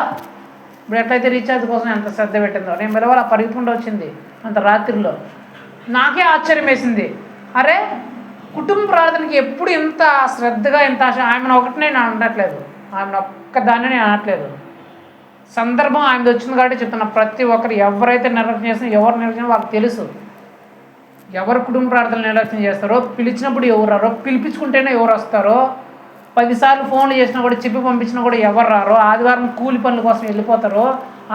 ఇప్పుడు ఎట్లయితే రీఛార్జ్ కోసం ఎంత శ్రద్ధ పెట్టిందో, నేను మెలవాల పరిగెత్తుకుంటూ వచ్చింది అంత రాత్రిలో. నాకే ఆశ్చర్యం వేసింది, అరే కుటుంబ ప్రార్థనకి ఎప్పుడు ఇంత శ్రద్ధగా ఇంత ఆశ. ఆమెను ఒకటి నేను అనట్లేదు, ఆమెను ఒక్కదాన్ని నేను అనట్లేదు. సందర్భం ఆమెది వచ్చింది కాబట్టి చెప్తున్నా. ప్రతి ఒక్కరు ఎవరైతే నిర్లక్ష్యం చేసినా, ఎవరు నిర్లక్ష్యం వాళ్ళకి తెలుసు. ఎవరు కుటుంబ ప్రార్థనలు నిర్లక్ష్యం చేస్తారో, పిలిచినప్పుడు ఎవరు రారో, పిలిపించుకుంటేనే ఎవరు వస్తారో, 10 సార్లు ఫోన్లు చేసినా కూడా, చెప్పి పంపించినా కూడా ఎవరు రారో, ఆదివారం కూలి పనుల కోసం వెళ్ళిపోతారో,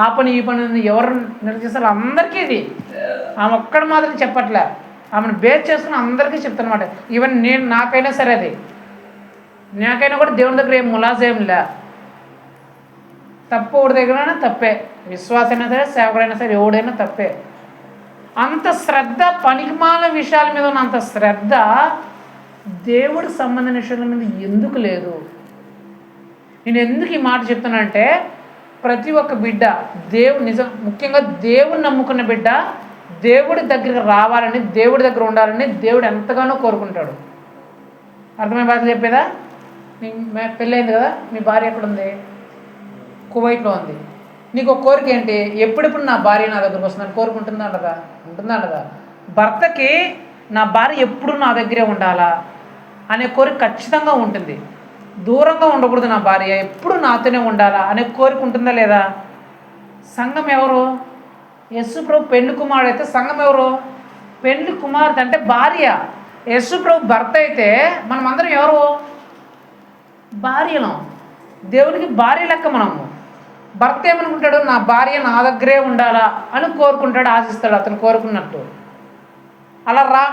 ఆ పని ఈ పని ఎవరు నిర్లక్ష్యం అందరికీ ఇది. ఆమె ఒక్కడ మాత్రం చెప్పట్లే, ఆమెను బేస్ చేసుకుని అందరికీ చెప్తానమాట. ఈవెన్ నాకైనా సరే, అది నాకైనా కూడా దేవుని దగ్గర ఏం ములాజేం లే. తప్పు ఎవరి దగ్గరైనా తప్పే, విశ్వాసైనా సరే, సేవకుడైనా సరే, ఎవడైనా తప్పే. అంత శ్రద్ధ, పనికిమాల విషయాల మీద ఉన్న అంత శ్రద్ధ దేవుడికి సంబంధించిన విషయాల మీద ఎందుకు లేదు? నేను ఎందుకు ఈ మాట చెప్తున్నానంటే, ప్రతి ఒక్క బిడ్డ ముఖ్యంగా దేవుడిని నమ్ముకున్న బిడ్డ దేవుడి దగ్గరికి రావాలని, దేవుడి దగ్గర ఉండాలని దేవుడు ఎంతగానో కోరుకుంటాడు. అర్థమైన బాధ చెప్పేదా? పెళ్ళైంది కదా, మీ భార్య ఎక్కడుంది? కువైట్లో ఉంది. నీకు ఒక కోరిక ఏంటి? ఎప్పుడెప్పుడు నా భార్య నా దగ్గరకు వస్తుందని కోరుకుంటుందా అంటదా? ఉంటుందా అంటదా? భర్తకి నా భార్య ఎప్పుడు నా దగ్గరే ఉండాలా అనే కోరిక ఖచ్చితంగా ఉంటుంది. దూరంగా ఉండకూడదు, నా భార్య ఎప్పుడు నాతోనే ఉండాలా అనే కోరిక ఉంటుందా లేదా? సంఘం ఎవరు? యేసు ప్రభు పెండ్లి కుమారుడు అయితే సంఘం ఎవరు? పెండ్లి కుమార్తె అంటే భార్య. యేసు ప్రభు భర్త అయితే మనమందరం ఎవరు? భార్యలం. దేవునికి భార్య లెక్క మనము. భర్త ఏమనుకుంటాడు? నా భార్య నా దగ్గరే ఉండాలా అని కోరుకుంటాడు, ఆశిస్తాడు అతను కోరుకున్నట్టు. అలా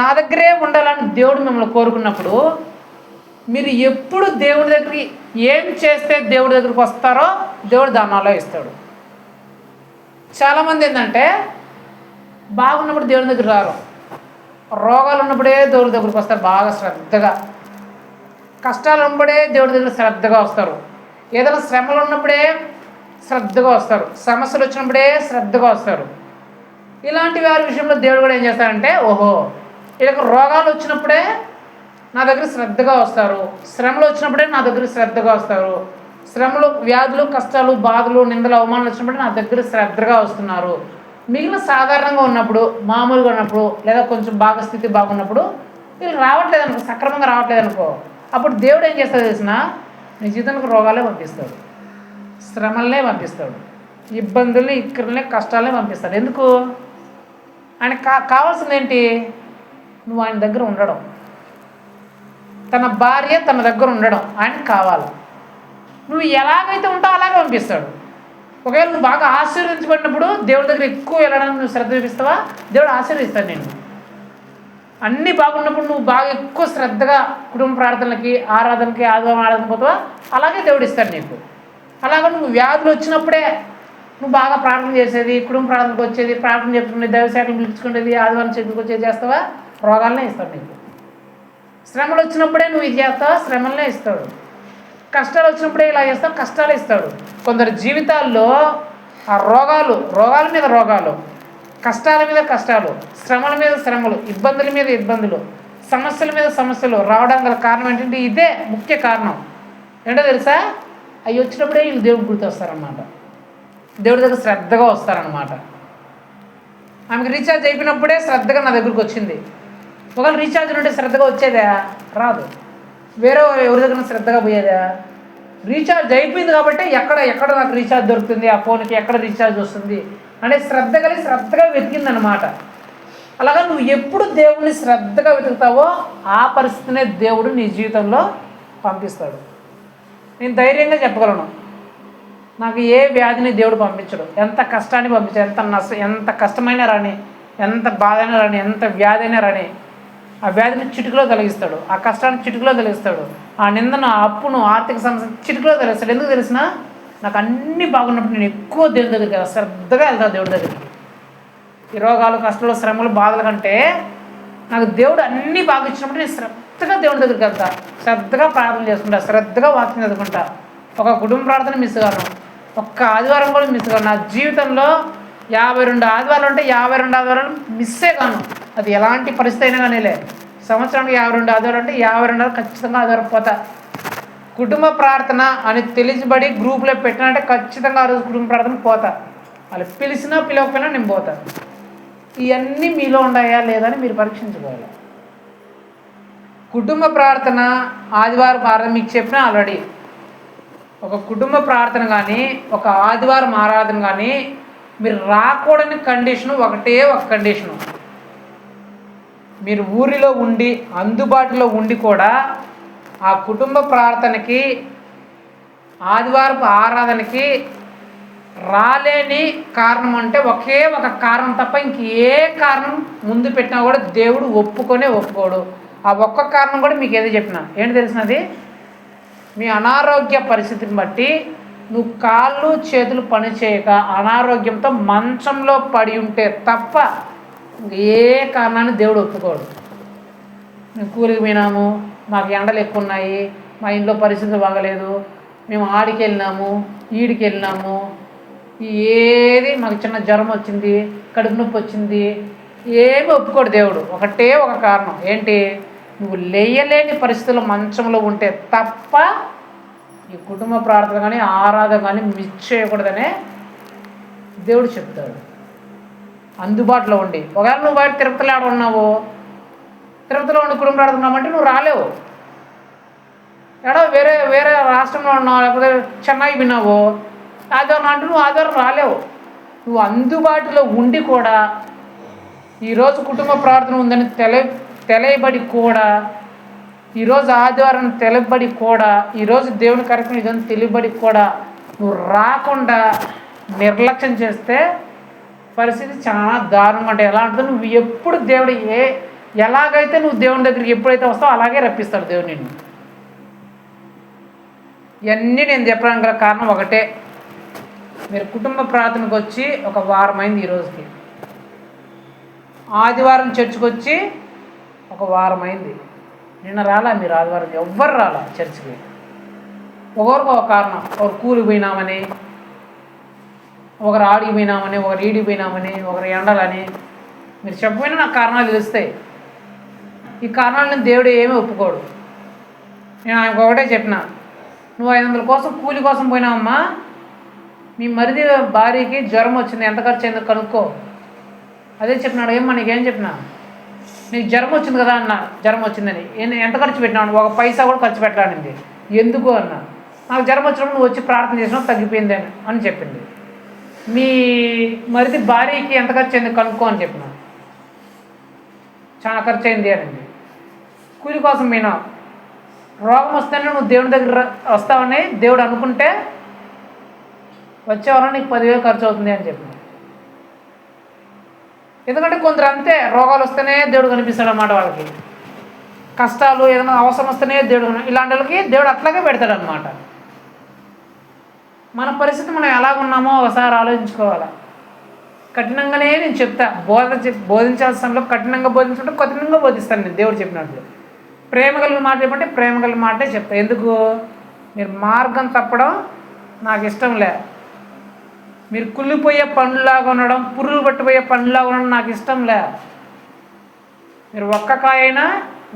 నా దగ్గరే ఉండాలని దేవుడు మిమ్మల్ని కోరుకున్నప్పుడు మీరు ఎప్పుడు దేవుడి దగ్గరికి ఏం చేస్తే దేవుడి దగ్గరికి వస్తారో దేవుడు దానాలో ఇస్తాడు. చాలామంది ఏంటంటే బాగున్నప్పుడు దేవుడి దగ్గర రారు, రోగాలు ఉన్నప్పుడే దేవుడి దగ్గరికి వస్తారు బాగా శ్రద్ధగా, కష్టాలు ఉన్నప్పుడే దేవుడి దగ్గర శ్రద్ధగా వస్తారు, ఏదైనా శ్రమలు ఉన్నప్పుడే శ్రద్ధగా వస్తారు, సమస్యలు వచ్చినప్పుడే శ్రద్ధగా వస్తారు. ఇలాంటి వారి విషయంలో దేవుడు కూడా ఏం చేస్తారంటే, ఓహో వీళ్ళకి రోగాలు వచ్చినప్పుడే నా దగ్గర శ్రద్ధగా వస్తారు, శ్రమలు వచ్చినప్పుడే నా దగ్గర శ్రద్ధగా వస్తారు, శ్రమలు, వ్యాధులు, కష్టాలు, బాధలు, నిందలు, అవమానాలు వచ్చినప్పుడే నా దగ్గర శ్రద్ధగా వస్తున్నారు. మిగిలిన సాధారణంగా ఉన్నప్పుడు, మామూలుగా ఉన్నప్పుడు, లేదా కొంచెం బాగా స్థితి బాగున్నప్పుడు వీళ్ళు రావట్లేదు అనుకో, సక్రమంగా రావట్లేదు అనుకో, అప్పుడు దేవుడు ఏం చేస్తాడు తెలిసిన? నీ జీవితానికి రోగాలే పంపిస్తాడు, శ్రమలనే పంపిస్తాడు, ఇబ్బందుల్ని, ఇక్కడనే కష్టాలనే పంపిస్తాడు. ఎందుకు? ఆయన కావాల్సింది ఏంటి? నువ్వు ఆయన దగ్గర ఉండడం, తన భార్య తన దగ్గర ఉండడం ఆయనకు కావాలి. నువ్వు ఎలాగైతే ఉంటావు అలాగే పంపిస్తాడు. ఒకవేళ నువ్వు బాగా ఆశీర్వదించబడినప్పుడు దేవుడి దగ్గర ఎక్కువ వెళ్ళడానికి నువ్వు శ్రద్ధ చూపిస్తావా, దేవుడు ఆశీర్వదిస్తాడు నేను. అన్నీ బాగున్నప్పుడు నువ్వు బాగా ఎక్కువ శ్రద్ధగా కుటుంబ ప్రార్థనలకి, ఆరాధనకి, ఆదివారం ఆరాధన పోతావా, అలాగే దేవుడు ఇస్తాడు నీకు. అలాగే నువ్వు వ్యాధులు వచ్చినప్పుడే నువ్వు బాగా ప్రార్థన చేసేది, కుటుంబ ప్రార్థనకు వచ్చేది, ప్రార్థన చేసుకునేది, దైవశాఖలు పిలుచుకునేది, ఆదివారం చేతికి వచ్చేది చేస్తావా, రోగాలనే ఇస్తాడు నీకు. శ్రమలు వచ్చినప్పుడే నువ్వు ఇది చేస్తావా, శ్రమలనే ఇస్తాడు. కష్టాలు వచ్చినప్పుడే ఇలా చేస్తావు, కష్టాలు ఇస్తాడు. కొందరు జీవితాల్లో ఆ రోగాల మీద రోగాలు, కష్టాల మీద కష్టాలు, శ్రమల మీద శ్రమలు, ఇబ్బందుల మీద ఇబ్బందులు, సమస్యల మీద సమస్యలు రావడానికి గల కారణం ఏంటంటే ఇదే ముఖ్య కారణం. ఏంటో తెలుసా? అవి వచ్చినప్పుడే వీళ్ళు దేవుడు గుర్తు వస్తారనమాట, దేవుడి దగ్గర శ్రద్ధగా వస్తారనమాట. ఆమెకు రీఛార్జ్ అయిపోయినప్పుడే శ్రద్ధగా నా దగ్గరికి వచ్చింది. ఒకవేళ రీఛార్జ్ ఉంటే శ్రద్ధగా వచ్చేదా? రాదు. వేరే ఎవరి దగ్గర శ్రద్ధగా పోయేదా? రీఛార్జ్ అయిపోయింది కాబట్టి ఎక్కడ నాకు రీఛార్జ్ దొరుకుతుంది, ఆ ఫోన్కి ఎక్కడ రీఛార్జ్ వస్తుంది అనే శ్రద్ధగా వెతికిందనమాట. అలాగా నువ్వు ఎప్పుడు దేవుడిని శ్రద్ధగా వెతుకుతావో ఆ పరిస్థితినే దేవుడు నీ జీవితంలో పంపిస్తాడు. నేను ధైర్యంగా చెప్పగలను, నాకు ఏ వ్యాధిని దేవుడు పంపించడు, ఎంత కష్టాన్ని పంపించాడు, ఎంత కష్టమైనా రాని, ఎంత బాధ అయినా రాని, ఎంత వ్యాధి అయినా రాని, ఆ వ్యాధిని చిటికలో తొలగిస్తాడు, ఆ కష్టాన్ని చిటికలో తొలగిస్తాడు, ఆ నిందను, ఆ అప్పును, ఆర్థిక సమస్య చిటికలో తొలగిస్తాడు. ఎందుకు తెలిసినా? నాకు అన్నీ బాగున్నప్పుడు నేను ఎక్కువ దేవుడి దగ్గరికి శ్రద్ధగా వెళ్తాను దేవుడి దగ్గరికి. ఈ రోగాలు, కష్టాలు, శ్రమలు, బాధల కంటే నాకు దేవుడు అన్నీ బాగా ఇచ్చినప్పుడు నేను శ్రద్ధగా దేవుడి దగ్గరికి వెళ్తా, శ్రద్ధగా ప్రార్థన చేసుకుంటా, శ్రద్ధగా వాక్యం చదువుకుంటా. ఒక కుటుంబ ప్రార్థన మిస్ కాను, ఒక్క ఆదివారం కూడా మిస్ కాను. నా జీవితంలో 52 ఆదివారాలు ఉంటే 52 ఆదివారాలు మిస్సే కాను. అది ఎలాంటి పరిస్థితి అయినా కానీలే. సంవత్సరానికి 52 ఆదివారాలు అంటే 52 ఖచ్చితంగా ఆదివారం పోతా. కుటుంబ ప్రార్థన అని తెలిసిబడి గ్రూప్లో పెట్టినంటే ఖచ్చితంగా ఆ రోజు కుటుంబ ప్రార్థన పోతా. వాళ్ళు పిలిచినా పిలవకపోయినా నేను పోతా. ఇవన్నీ మీలో ఉన్నాయా లేదా అని మీరు పరీక్షించుకోవాలి. కుటుంబ ప్రార్థన ఆదివారం ప్రార్థన మీకు చెప్పినా ఆల్రెడీ. ఒక కుటుంబ ప్రార్థన కానీ, ఒక ఆదివారం ఆరాధన కానీ మీరు రాకూడని కండిషను ఒకటే ఒక కండిషను, మీరు ఊరిలో ఉండి అందుబాటులో ఉండి కూడా ఆ కుటుంబ ప్రార్థనకి, ఆదివారపు ఆరాధనకి రాలేని కారణం అంటే ఒకే ఒక కారణం తప్ప ఇంకే కారణం ముందు పెట్టినా కూడా దేవుడు ఒప్పుకోడు. ఆ ఒక్క కారణం కూడా మీకు ఏదో చెప్పినా ఏంటి తెలిసినది? మీ అనారోగ్య పరిస్థితిని బట్టి నువ్వు కాళ్ళు చేతులు పని చేయక అనారోగ్యంతో మంచంలో పడి ఉంటే తప్ప ఏ కారణాన్ని దేవుడు ఒప్పుకోడు. మేము కూలికి పోయినాము, మాకు ఎండలు ఎక్కువ ఉన్నాయి, మా ఇంట్లో పరిస్థితులు బాగలేదు, మేము ఆడికి వెళ్ళినాము, ఈడికి వెళ్ళినాము, ఏది మాకు చిన్న జ్వరం వచ్చింది, కడుపు నొప్పి వచ్చింది, ఏమి ఒప్పుకోడు దేవుడు. ఒకటే ఒక కారణం ఏంటి? నువ్వు లేయలేని పరిస్థితుల్లో మంచంలో ఉంటే తప్ప ఈ కుటుంబ ప్రార్థన కానీ ఆరాధన కానీ మిస్ చేయకూడదనే దేవుడు చెప్తాడు. అందుబాటులో ఉండి, ఒకవేళ నువ్వు బయట తిరుపతిలో ఆడ ఉన్నావు, తిరుపతిలో ఉండి కుటుంబ ప్రార్థనమంటే నువ్వు రాలేవు. ఎడో వేరే వేరే రాష్ట్రంలో ఉన్నావు, లేకపోతే చెన్నై విన్నావు, ఆదివారం అంటే నువ్వు ఆదివారం రాలేవు. నువ్వు అందుబాటులో ఉండి కూడా ఈరోజు కుటుంబ ప్రార్థన ఉందని తెలియబడి కూడా, ఈరోజు ఆదివారం తెలియబడి కూడా, ఈరోజు దేవుని కార్యక్రమం ఇదని తెలియబడి కూడా నువ్వు రాకుండా నిర్లక్ష్యం చేస్తే పరిస్థితి చాలా దారుణంగా అంటే ఎలా ఉంటుంది? నువ్వు ఎప్పుడు దేవుడు ఎలాగైతే నువ్వు దేవుని దగ్గరికి ఎప్పుడైతే వస్తావో అలాగే రప్పిస్తాడు దేవుడు నిన్ను. ఇవన్నీ నేను చెప్పడానికి గల కారణం ఒకటే, మీరు కుటుంబ ప్రార్థనకు వచ్చి ఒక వారం అయింది, ఈరోజుకి ఆదివారం చర్చికి వచ్చి ఒక వారం అయింది. నిన్న రాలా మీరు ఆదివారం, ఎవ్వరు రాలా చర్చికి. ఒకరికి ఒక కారణం, ఒకరు కూలికి పోయినామని, ఒకరు ఆడికి పోయినామని, ఒకరు ఈడికి పోయినామని, ఒకరు ఎండలని. మీరు చెప్పపోయినా నాకు కారణాలు తెలుస్తాయి. ఈ కారణాలను దేవుడు ఏమీ ఒప్పుకోడు. నేను ఆయనకు ఒకటే చెప్పిన, నువ్వు 500 కోసం కూలి కోసం పోయినావమ్మా, మీ మరిది భార్యకి జ్వరం వచ్చింది, ఎంత ఖర్చు అయిందో కనుక్కో. అదే చెప్పినాడు. ఏమన్నా నీకేం చెప్పినా? నీకు జ్వరం వచ్చింది కదా అన్న, జ్వరం వచ్చిందని ఎంత ఖర్చు పెట్టినావు? ఒక పైసా కూడా ఖర్చు పెట్టానండి. ఎందుకు అన్న, నాకు జ్వరం వచ్చినప్పుడు నువ్వు వచ్చి ప్రార్థన చేసినావు, తగ్గిపోయింది అని చెప్పింది. మీ మరిది భార్యకి ఎంత ఖర్చు అయింది కనుక్కో అని చెప్పిన. చాలా ఖర్చు అయింది అనండి. కూలి కోసం పోయినావు, రోగం వస్తేనే నువ్వు దేవుని దగ్గర వస్తావని దేవుడు అనుకుంటే వచ్చేవాళ్ళ నీకు 10,000 ఖర్చు అవుతుంది అని చెప్పిన. ఎందుకంటే కొందరు అంతే, రోగాలు వస్తేనే దేవుడు కనిపిస్తాడు అన్నమాట. వాళ్ళకి కష్టాలు ఏదైనా అవసరం వస్తేనే దేవుడు, ఇలాంటి వాళ్ళకి దేవుడు అట్లాగే పెడతాడు అనమాట. మన పరిస్థితి మనం ఎలాగున్నామో ఒకసారి ఆలోచించుకోవాలి. కఠినంగానే నేను చెప్తా, బోధించాల్సిన సమయంలో కఠినంగా బోధించుకుంటే కఠినంగా బోధిస్తాను నేను దేవుడు చెప్పినట్లు. ప్రేమ కలిగిన మాట చెప్పంటే ప్రేమ కలిగిన మాటే చెప్తా. ఎందుకు? మీరు మార్గం తప్పడం నాకు ఇష్టం లే. మీరు కుళ్ళిపోయే పండ్లాగా ఉండడం, పురుగులు పట్టిపోయే పండ్లాగా ఉండడం నాకు ఇష్టం లే. మీరు ఒక్క కాయ అయినా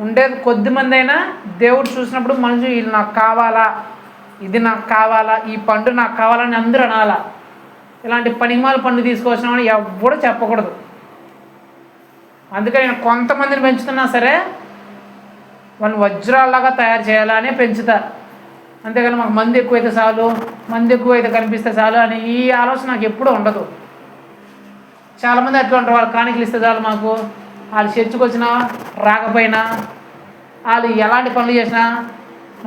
ఉండేది కొద్దిమంది అయినా దేవుడు చూసినప్పుడు మనుషు వీళ్ళు నాకు కావాలా, ఇది నాకు కావాలా, ఈ పండు నాకు కావాలని అందరూ అనాలా. ఇలాంటి పనిమాల పండు తీసుకొచ్చినామని ఎవ్వడూ చెప్పకూడదు. అందుకని నేను కొంతమందిని పెంచుతున్నా సరే వాళ్ళు వజ్రాల్లాగా తయారు చేయాలని పెంచుతా. అంతేగాని మాకు మంది ఎక్కువైతే చాలు, మంది ఎక్కువైతే కనిపిస్తే చాలు అని ఈ ఆలోచన నాకు ఎప్పుడూ ఉండదు. చాలామంది అట్లా ఉంటారు, వాళ్ళు కాணிకలు ఇస్తే చాలు మాకు, వాళ్ళు చర్చకు వచ్చినా రాకపోయినా, వాళ్ళు ఎలాంటి పనులు చేసినా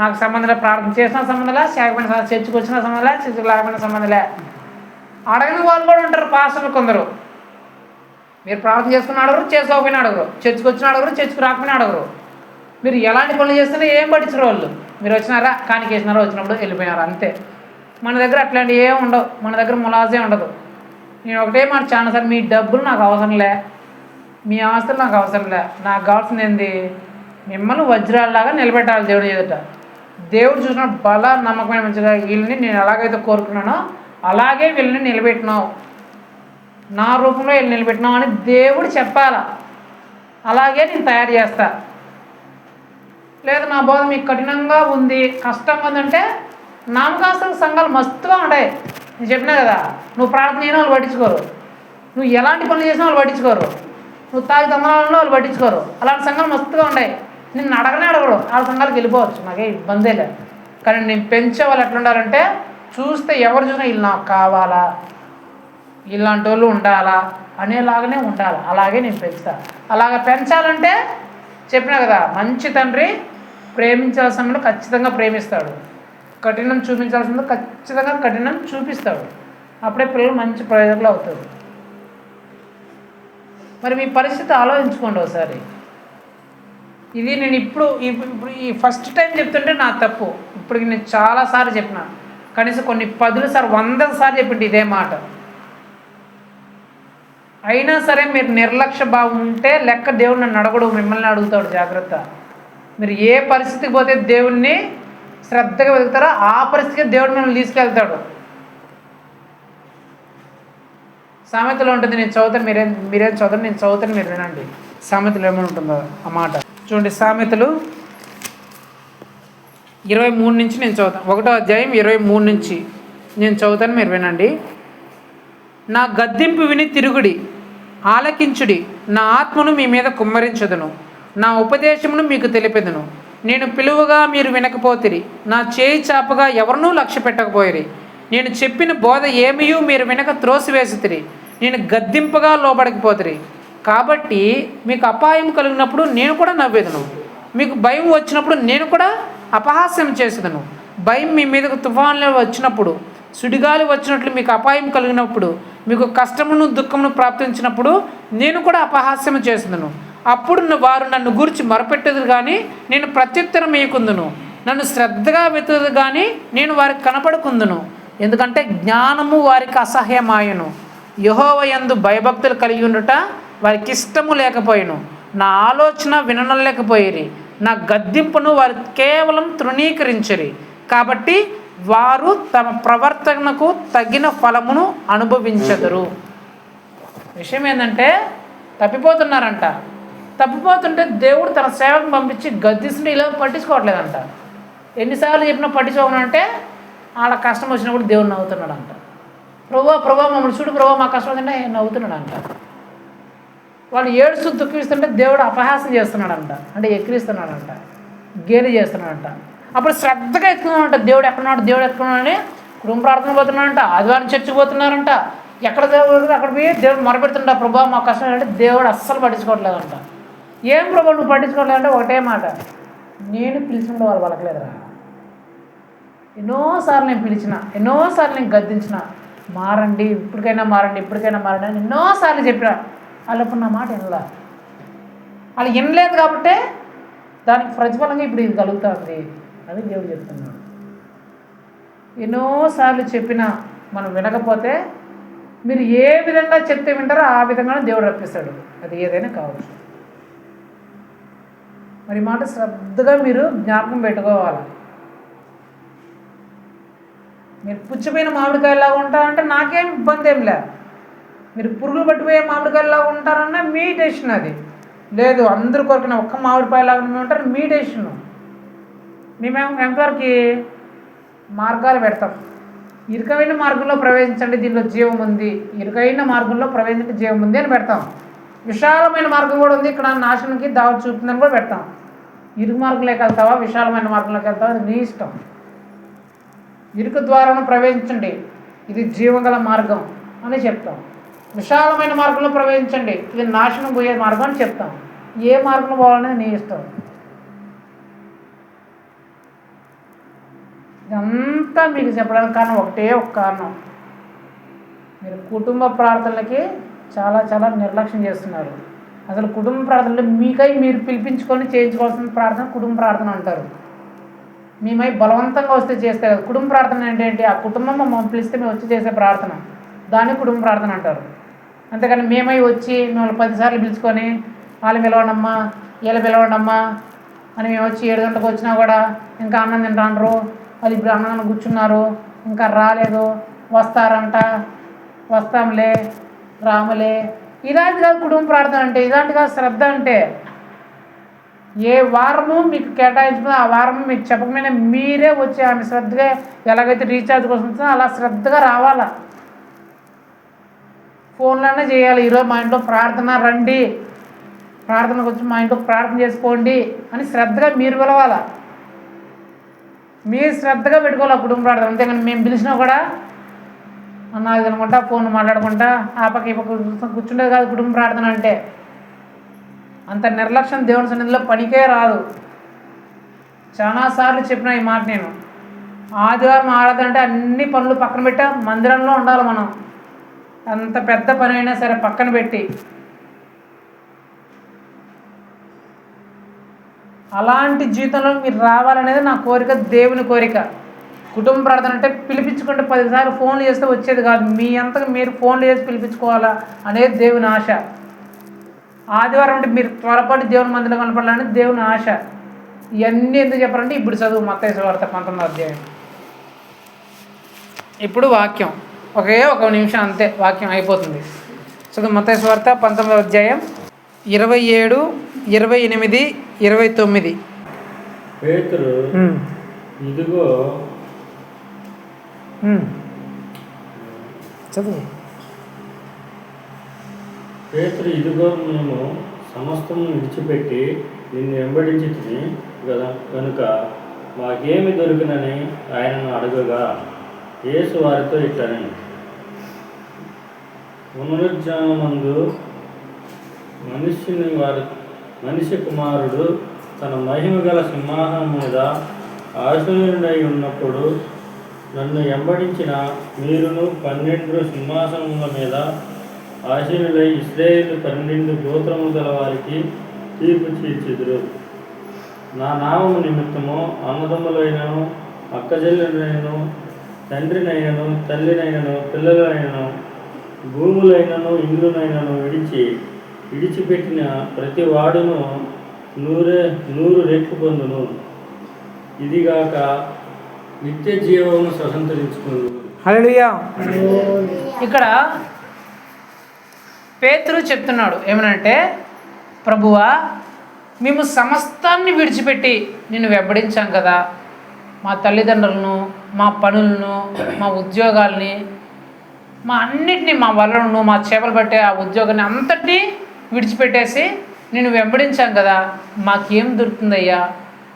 నాకు సంబంధంలో, ప్రార్థన చేసినా సంబంధంలే, చేయకపోయినా చర్చకు వచ్చినా సంబంధంలే, చర్చకు లేకపోయినా సంబంధంలే. అడగని వాళ్ళు కూడా ఉంటారు పాస్టర్లు కొందరు. మీరు ప్రార్థన చేసుకుని అడగరు, చేసుకోకపోయినా అడగరు, చర్చకు వచ్చిన అడగరు, చర్చకు రాకపోయినా అడగరు. మీరు ఎలాంటి పనులు చేస్తున్నా ఏం పట్టించరు వాళ్ళు. మీరు వచ్చినారా, కానికేసినారా, వచ్చినప్పుడు వెళ్ళిపోయినారా అంతే. మన దగ్గర అట్లాంటివి ఏం ఉండవు, మన దగ్గర ములాజే ఉండదు. నేను ఒకటే మాట చాలాసార్లు, మీ డబ్బులు నాకు అవసరంలే, మీ ఆస్తులు నాకు అవసరంలే, నాకు కావాల్సింది ఏంది? మిమ్మల్ని వజ్రాల్లాగా నిలబెట్టాలి దేవుడు ఎదుట. దేవుడు చూసిన బల నమ్మకమైన మంచిగా వీళ్ళని నేను ఎలాగైతే కోరుకున్నానో అలాగే వీళ్ళని నిలబెట్టినావు, నా రూపంలో వీళ్ళు నిలబెట్టినావు అని దేవుడు చెప్పాలా. అలాగే నేను తయారు చేస్తా. లేదు నా బోధ మీకు కఠినంగా ఉంది, కష్టంగా ఉందంటే, నామకాస్తుల సంఘాలు మస్తుగా ఉంటాయి. నేను చెప్పినా కదా, నువ్వు ప్రార్థన అయినా వాళ్ళు పట్టించుకోరు, నువ్వు ఎలాంటి పనులు చేసినా వాళ్ళు పట్టించుకోరు, నువ్వు తాగి దమ్మనాలను వాళ్ళు పట్టించుకోరు. అలాంటి సంఘాలు మస్తుగా ఉంటాయి. నిన్ను అడగనే అడగరు, వాళ్ళ సంఘాలకు వెళ్ళిపోవచ్చు, నాకే ఇబ్బందే లేదు. కానీ నేను పెంచే వాళ్ళు ఎట్లుండాలంటే, చూస్తే ఎవరు చూసినా వీళ్ళు నాకు కావాలా, ఇలాంటి వాళ్ళు ఉండాలా అనేలాగానే ఉండాలి. అలాగే నేను పెంచుతా. అలాగ పెంచాలంటే చెప్పినా కదా, మంచి తండ్రి ప్రేమించాల్సిన ఖచ్చితంగా ప్రేమిస్తాడు, కఠినం చూపించాల్సిందో ఖచ్చితంగా కఠినం చూపిస్తాడు. అప్పుడే పిల్లలు మంచి ప్రయోజకులు అవుతారు. మరి మీ పరిస్థితి ఆలోచించుకోండి ఒకసారి. ఇది నేను ఇప్పుడు ఈ ఫస్ట్ టైం చెప్తుంటే నా తప్పు. ఇప్పటికి నేను చాలాసార్లు చెప్పిన, కనీసం కొన్ని 10 సార్లు 100 సార్లు చెప్పింది ఇదే మాట. అయినా సరే మీరు నిర్లక్ష్య భావం ఉంటే లెక్క దేవుడు నన్ను అడగడు, మిమ్మల్ని అడుగుతాడు. జాగ్రత్త. మీరు ఏ పరిస్థితికి పోతే దేవుణ్ణి శ్రద్ధగా వెతుకుతారో ఆ పరిస్థితికి దేవుడు మిమ్మల్ని తీసుకెళ్తాడు. సామెతలో ఉంటుంది, నేను చదువుతాను, మీరేం చదవండి, నేను చదువుతాను, మీరు వినండి. సామెతలు ఏమైనా ఉంటుందో ఆ మాట చూడండి. సామెతలు 23 నుంచి నేను చదువుతాను. 1వ అధ్యాయం 23 నుంచి నేను చదువుతాను, మీరు వినండి. నా గద్దింపు విని తిరుగుడి, ఆలకించుడి, నా ఆత్మను మీ మీద కుమ్మరించదును, నా ఉపదేశమును మీకు తెలిపెదను. నేను పిలువగా మీరు వినకపోతిరి, నా చేయి చాపగా ఎవరినూ లక్ష్య పెట్టకపోయిరి. నేను చెప్పిన బోధ ఏమయూ మీరు వినక త్రోసివేసితిరి, నేను గద్దింపగా లోబడకపోతిరి. కాబట్టి మీకు అపాయం కలిగినప్పుడు నేను కూడా నవ్వేదను, మీకు భయం వచ్చినప్పుడు నేను కూడా అపహాస్యం చేసేదను. భయం మీ మీదకు తుఫాన్లు వచ్చినప్పుడు, సుడిగాలి వచ్చినట్లు మీకు అపాయం కలిగినప్పుడు, మీకు కష్టమును దుఃఖమును ప్రాప్తించినప్పుడు నేను కూడా అపహాస్యం చేసేదను. అప్పుడు వారు నన్ను గురించి మొరపెట్టేది కానీ నేను ప్రత్యుత్తరం ఇయ్యకుందును, నన్ను శ్రద్ధగా వెతుకుదు కానీ నేను వారికి కనపడకుందును. ఎందుకంటే జ్ఞానము వారికి అసహ్యమాయను, యెహోవా యందు భయభక్తులు కలిగి ఉండుట వారికి ఇష్టము లేకపోయాను. నా ఆలోచన వినలేకపోయిరి, నా గద్దింపును వారు కేవలం తృణీకరించరి. కాబట్టి వారు తమ ప్రవర్తనకు తగిన ఫలమును అనుభవించదురు. విషయం ఏంటంటే తప్పిపోతున్నారంట. తప్పిపోతుంటే దేవుడు తన సేవకు పంపించి గద్దిస్తుంటే ఇలా పట్టించుకోవట్లేదంట. ఎన్నిసార్లు చెప్పినా పట్టించుకోవాలంటే వాళ్ళ కష్టం వచ్చినప్పుడు దేవుడు నవ్వుతున్నాడంట. ప్రభా మమ్మల్ని చూడు ప్రభా, మా కష్టం వచ్చింటే నవ్వుతున్నాడంట. వాళ్ళు ఏడుస్తూ దుఃఖిస్తుంటే దేవుడు అపహాసం చేస్తున్నాడంట, అంటే ఎక్కిరిస్తున్నాడంట, గేలి చేస్తున్నాడంట. అప్పుడు శ్రద్ధగా ఎత్తుకున్నాడంట, దేవుడు ఎక్కడున్నాడని కుటుంబ ప్రార్థన పోతున్నాడంట, ఆదివారం చర్చికి పోతున్నారంట. ఎక్కడ దేవుడు అక్కడ పోయి దేవుడు మొరపెడుతుంటా, ప్రభా మా కష్టం అంటే దేవుడు అస్సలు పట్టించుకోవట్లేదంట. ఏం ప్రభా నువ్వు పట్టించుకోవట్లేదంటే ఒకటే మాట, నేను పిలిచిన వాళ్ళు పలకలేదురా. ఎన్నోసార్లు నేను పిలిచిన, ఎన్నోసార్లు నేను గద్దించిన, మారండి ఇప్పటికైనా మారండి అని ఎన్నోసార్లు చెప్పిన. వాళ్ళప్పుడు నా మాట వినలా. వాళ్ళు వినలేదు కాబట్టే దానికి ప్రతిఫలంగా ఇప్పుడు ఇది కలుగుతుంది అని దేవుడు చెప్తున్నాడు. ఎన్నోసార్లు చెప్పినా మనం వినకపోతే మీరు ఏ విధంగా చెప్తే వింటారో ఆ విధంగానే దేవుడు రప్పిస్తాడు, అది ఏదైనా కావచ్చు. మరి మాట శ్రద్ధగా మీరు జ్ఞాపకం పెట్టుకోవాలి. మీరు పుచ్చిపోయిన మామిడికాయలాగా ఉంటారంటే నాకేం ఇబ్బంది ఏం లే. మీరు పురుగులు పట్టిపోయే మామిడికాయలాగా ఉంటారన్నా మీ డెసిషన్. అది లేదు అందరు కొరికిన ఒక్క మామిడికాయలాగా మేము ఉంటారు, మీ డెసిషన్. మేము ఎంతవరకు మార్గాలు పెడతాం. ఇరుకైన మార్గంలో ప్రవేశించండి, దీనిలో జీవం ఉంది, ఇరుకైన మార్గంలో ప్రవేశించే జీవం ఉంది అని పెడతాం. విశాలమైన మార్గం కూడా ఉంది, ఇక్కడ నాశనంకి దావ చూపుతుందని కూడా పెడతాం. ఇరుకు మార్గంలోకి వెళ్తావా విశాలమైన మార్గంలోకి వెళ్తావా అది నీ ఇష్టం. ఇరుకు ద్వారాను ప్రవేశించండి, ఇది జీవగల మార్గం అని చెప్తాం. విశాలమైన మార్గంలో ప్రవేశించండి, ఇది నాశనం పోయే మార్గం అని చెప్తాం. ఏ మార్గంలో పోవాలనేది నీ ఇష్టం. ఇదంతా మీకు చెప్పడానికి కారణం ఒకటే ఒక కారణం, మీరు కుటుంబ ప్రార్థనలకి చాలా చాలా నిర్లక్ష్యం చేస్తున్నారు. అసలు కుటుంబ ప్రార్థనలు మీకై మీరు పిలిపించుకొని చేయించుకోవాల్సిన ప్రార్థన కుటుంబ ప్రార్థన అంటారు. మేమై బలవంతంగా వస్తే చేస్తే కదా. కుటుంబ ప్రార్థన ఏంటంటే ఆ కుటుంబం మమ్మల్ని పిలిస్తే మేము వచ్చి చేసే ప్రార్థన, దాన్ని కుటుంబ ప్రార్థన అంటారు. అంతేకాని మేమై వచ్చి మిమ్మల్ని 10 సార్లు పిలుచుకొని వాళ్ళు పిలవండమ్మా వీళ్ళు పిలవండమ్మా అని మేము వచ్చి 7 గంటలకు వచ్చినా కూడా ఇంకా అన్నం తింటాండ్రు, వాళ్ళు ఇప్పుడు అన్నం కూర్చున్నారు ఇంకా రాలేదు, వస్తారంట, వస్తాంలే రాములే, ఇలాంటి కాదు కుటుంబ ప్రార్థన అంటే. ఇలాంటి కాదు శ్రద్ధ అంటే. ఏ వారము మీకు కేటాయించుకున్నా ఆ వారము మీకు చెప్పకపోయినా మీరే వచ్చి ఆమె శ్రద్ధగా ఎలాగైతే రీఛార్జ్ కోసం వస్తుందో అలా శ్రద్ధగా రావాలా. ఫోన్లోనే చేయాలి, ఈరోజు మా ఇంట్లో ప్రార్థన రండి, ప్రార్థనకు వచ్చి మా ఇంట్లో ప్రార్థన చేసుకోండి అని శ్రద్ధగా మీరు పిలవాలా. మీరు శ్రద్ధగా పెట్టుకోవాలి ఆ కుటుంబ ప్రార్థన. అంతేగాని మేము పిలిచినా కూడా అన్నది అనుకుంటా ఫోన్ మాట్లాడుకుంటా ఆ పక్క ఈ పక్క కూర్చుండేది కాదు కుటుంబ ప్రార్థన అంటే. అంత నిర్లక్ష్యం దేవుని సన్నిధిలో పనికే రాదు. చాలాసార్లు చెప్పిన ఈ మాట నేను. ఆదివారం ఆరాధన అంటే అన్ని పనులు పక్కన పెట్టా మందిరంలో ఉండాలి మనం. అంత పెద్ద పని అయినా సరే పక్కన పెట్టి. అలాంటి జీవితంలో మీరు రావాలనేది నా కోరిక, దేవుని కోరిక. కుటుంబ ప్రార్థన అంటే పిలిపించుకుంటే 10 సార్లు ఫోన్లు చేస్తే వచ్చేది కాదు, మీ అంతగా మీరు ఫోన్లు చేసి పిలిపించుకోవాలా అనేది దేవుని ఆశ. ఆదివారం అంటే మీరు త్వరపాటు దేవుని మందిలో కనపడాలని దేవుని ఆశ. ఇవన్నీ ఎందుకు చెప్పారంటే ఇప్పుడు చదువు మత్తయి సువార్త 19వ అధ్యాయం. ఇప్పుడు వాక్యం ఒక నిమిషం అంతే, వాక్యం అయిపోతుంది. చదువు మత్తయి సువార్త 19వ అధ్యాయం 27, 28, 29. పేతురు ఇదిగో చదువు. పేతురు ఇదిగో మేము సమస్తము విడిచిపెట్టి నిన్ను వెంబడించి కనుక మాకేమి దొరికినని ఆయనను అడగగా యేసు వారితో ఇట్లని, పునరుజ్జానమందు మనిషి కుమారుడు తన మహిమ గల సింహాసనం మీద ఆసీనుడై ఉన్నప్పుడు నన్ను వెంబడించిన మీరును 12 సింహాసనముల మీద ఆసీనులై ఇశ్రాయేలు 12 గోత్రము గల వారికి తీర్పు తీర్చుదురు. నా నామము నిమిత్తము అన్నదమ్ములైనను అక్కజెల్లెలైనను తండ్రినైనను తల్లినైనను పిల్లలైనను భూములైనను ఇండ్లునైనను విడిచిపెట్టిన ప్రతి వాడును 100 రెట్లు పొందును. ఇదిగాక నిత్య జీవమును స్వతంత్రించుకుందు. హల్లెలూయా. ఇక్కడ పేతురు చెప్తున్నాడు ఏమనంటే, ప్రభువా మేము సమస్తాన్ని విడిచిపెట్టి నిన్ను వెంబడించాం కదా, మా తల్లిదండ్రులను, మా పనులను, మా ఉద్యోగాల్ని, మా అన్నిటినీ, మా వలలను, మా చేపలు పట్టే ఆ ఉద్యోగాన్ని అంతటినీ విడిచిపెట్టేసి నేను వెంబడించాం కదా, మాకేం దొరుకుతుందయ్యా?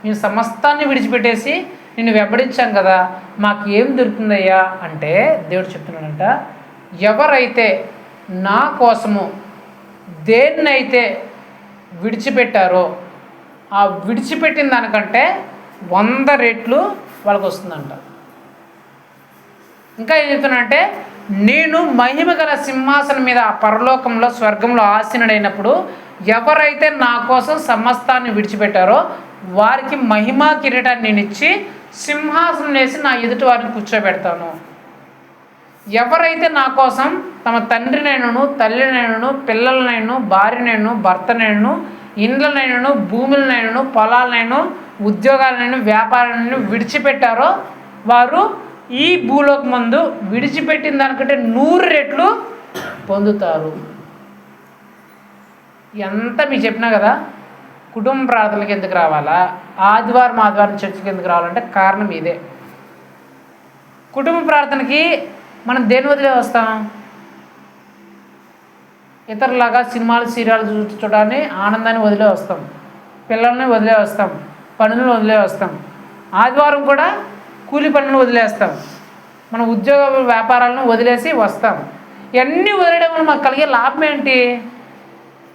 మేము సమస్తాన్ని విడిచిపెట్టేసి నిన్ను వెంబడించాం కదా, మాకు ఏం దొరుకుతుందయ్యా అంటే దేవుడు చెప్తున్నాడంట, ఎవరైతే నా కోసము దేన్నైతే విడిచిపెట్టారో ఆ విడిచిపెట్టిన దానికంటే 100 రెట్లు వాళ్ళకి వస్తుందంట. ఇంకా ఏం చెప్తున్నానంటే, నేను మహిమ గల సింహాసనం మీద పరలోకంలో స్వర్గంలో ఆసీనుడైనప్పుడు ఎవరైతే నా కోసం సమస్తాన్ని విడిచిపెట్టారో వారికి మహిమా కిరీటాన్ని నేను ఇచ్చి సింహాసనం వేసి నా ఎదుటి వారిని కూర్చోబెడతాను. ఎవరైతే నా కోసం తమ తండ్రినైనను తల్లినైనను పిల్లలనైనను భార్యనైనను భర్తనైనను ఇండ్లనైనను భూములనైనను పొలాలనైనా ఉద్యోగాలనైనా వ్యాపారాలను విడిచిపెట్టారో వారు ఈ భూలోకం ముందు విడిచిపెట్టిన దానికంటే 100 రెట్లు పొందుతారు. ఎంత మీకు చెప్పినా కదా, కుటుంబ ప్రార్థనలకు ఎందుకు రావాలా, ఆదివారం చర్చికి ఎందుకు రావాలంటే కారణం ఇదే. కుటుంబ ప్రార్థనకి మనం దేని వదిలే వస్తాం? ఇతరులాగా సినిమాలు సీరియల్ చూడడాన్ని ఆనందాన్ని వదిలే వస్తాం, పిల్లల్ని వదిలే వస్తాం, పనులను వదిలే వస్తాం, ఆదివారం కూడా కూలి పనులను వదిలేస్తాం, మన ఉద్యోగ వ్యాపారాలను వదిలేసి వస్తాం. ఇవన్నీ వదిలేయడం వల్ల మాకు కలిగే లాభం ఏంటి?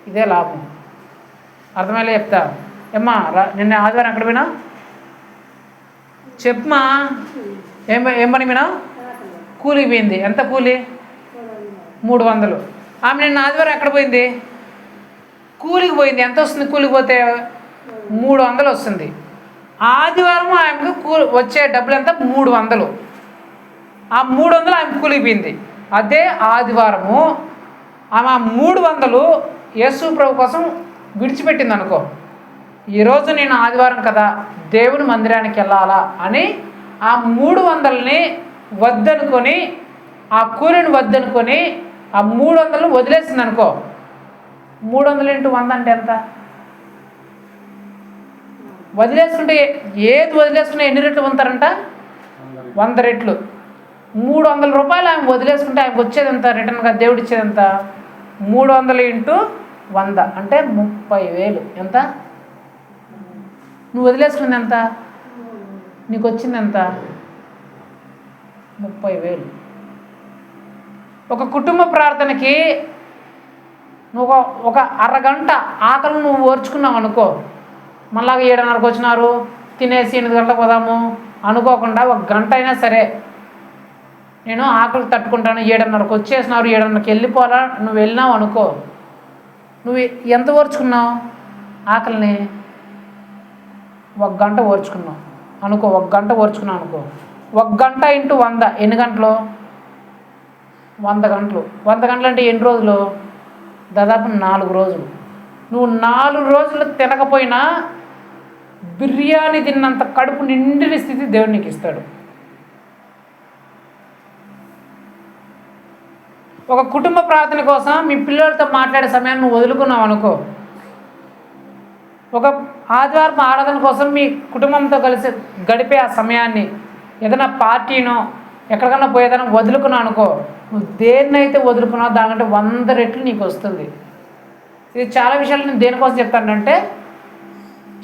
ఇదే లాభం. అర్థమయ్యే చెప్తా. ఏమ్మా నిన్న ఆదివారం ఎక్కడ పోయినా చెప్పమా, ఏం పని పోయినా? కూలికి పోయింది. ఎంత కూలి? 300. ఆమె నిన్న ఆదివారం ఎక్కడ పోయింది? కూలికి పోయింది. ఎంత వస్తుంది కూలికి పోతే? 300 వస్తుంది. ఆదివారం ఆమెకు వచ్చే డబ్బులు ఎంత? 300. ఆ 300 ఆమె కూలికి పోయింది. అదే ఆదివారము ఆమె 300 యేసు ప్రభు కోసం విడిచిపెట్టింది అనుకో. ఈరోజు నేను ఆదివారం కదా దేవుని మందిరానికి వెళ్ళాలా అని ఆ 300ని వద్దనుకొని, ఆ కూలిని వద్దనుకొని ఆ 300 వదిలేసింది అనుకో. 300 × 100 అంటే ఎంత? వదిలేసుకుంటే ఏది వదిలేసుకుంటే ఎన్ని రెట్లు పొందుతారంట? 100 రెట్లు. 300 రూపాయలు ఆమె వదిలేసుకుంటే ఆమెకు వచ్చేది ఎంత? రిటర్న్గా దేవుడు ఇచ్చేది ఎంత? 300 × 100 అంటే 30,000. ఎంత? నువ్వు వదిలేసుకుంది ఎంత? నీకు వచ్చింది ఎంత? 30,000. ఒక కుటుంబ ప్రార్థనకి నువ్వు ఒక అరగంట ఆకలి నువ్వు ఓర్చుకున్నావు అనుకో, మళ్ళా 7:30కి వచ్చినారు తినేసి 8 గంటలకు పోదాము అనుకోకుండా 1 గంట అయినా సరే నేను ఆకలి తట్టుకుంటాను, 7:30కి వచ్చేసినారు 7:30కి వెళ్ళిపోవాలా నువ్వు వెళ్ళినావు అనుకో, నువ్వు ఎంత ఓర్చుకున్నావు ఆకలిని? 1 గంట ఓర్చుకున్నావు అనుకో. 1 గంట ఓర్చుకున్నావు అనుకో. 1 గంట × 100 ఎన్ని గంటలు? 100 గంటలు. 100 గంటలు అంటే ఎన్ని రోజులు? దాదాపు 4 రోజులు. నువ్వు 4 రోజులు తినకపోయినా బిర్యానీ తిన్నంత కడుపు నిండిన స్థితి దేవుడు నీకు ఇస్తాడు. ఒక కుటుంబ ప్రార్థన కోసం మీ పిల్లలతో మాట్లాడే సమయాన్ని నువ్వు వదులుకున్నావు అనుకో, ఒక ఆదివారం ఆరాధన కోసం మీ కుటుంబంతో కలిసి గడిపే ఆ సమయాన్ని ఏదైనా పార్టీనో ఎక్కడికన్నా పోయేదైనా వదులుకున్నావు అనుకో, నువ్వు దేన్నైతే వదులుకున్నావు దానికంటే 100 రెట్లు నీకు వస్తుంది. ఇది చాలా విషయాలు నేను దేనికోసం చెప్తానంటే,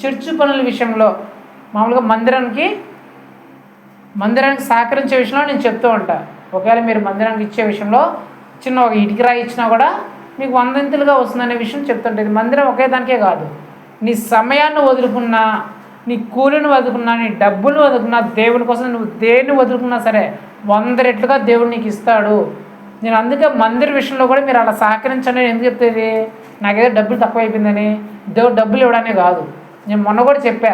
చర్చ్ పనుల విషయంలో మామూలుగా మందిరానికి సహకరించే విషయంలో నేను చెప్తూ ఉంటా. ఒకవేళ మీరు మందిరానికి ఇచ్చే విషయంలో చిన్న ఒక ఇటుక రాయి ఇచ్చినా కూడా మీకు 100 వస్తుందనే విషయం చెప్తుంటుంది. మందిరం ఒకే దానికే కాదు, నీ సమయాన్ని వదులుకున్నా, నీ కూలిని వదులుకున్నా, నీ డబ్బులు వదులుకున్నా, దేవుని కోసం నువ్వు దేన్ని వదులుకున్నా సరే 100 రెట్లుగా దేవుడు నీకు ఇస్తాడు. నేను అందుకే మందిర విషయంలో కూడా మీరు అలా సహకరించండి. ఎందుకు చెప్తుంది, నాకేదో డబ్బులు తక్కువ అయిపోయిందని దేవుడు డబ్బులు ఇవ్వడానే కాదు. నేను మొన్న కూడా చెప్పా,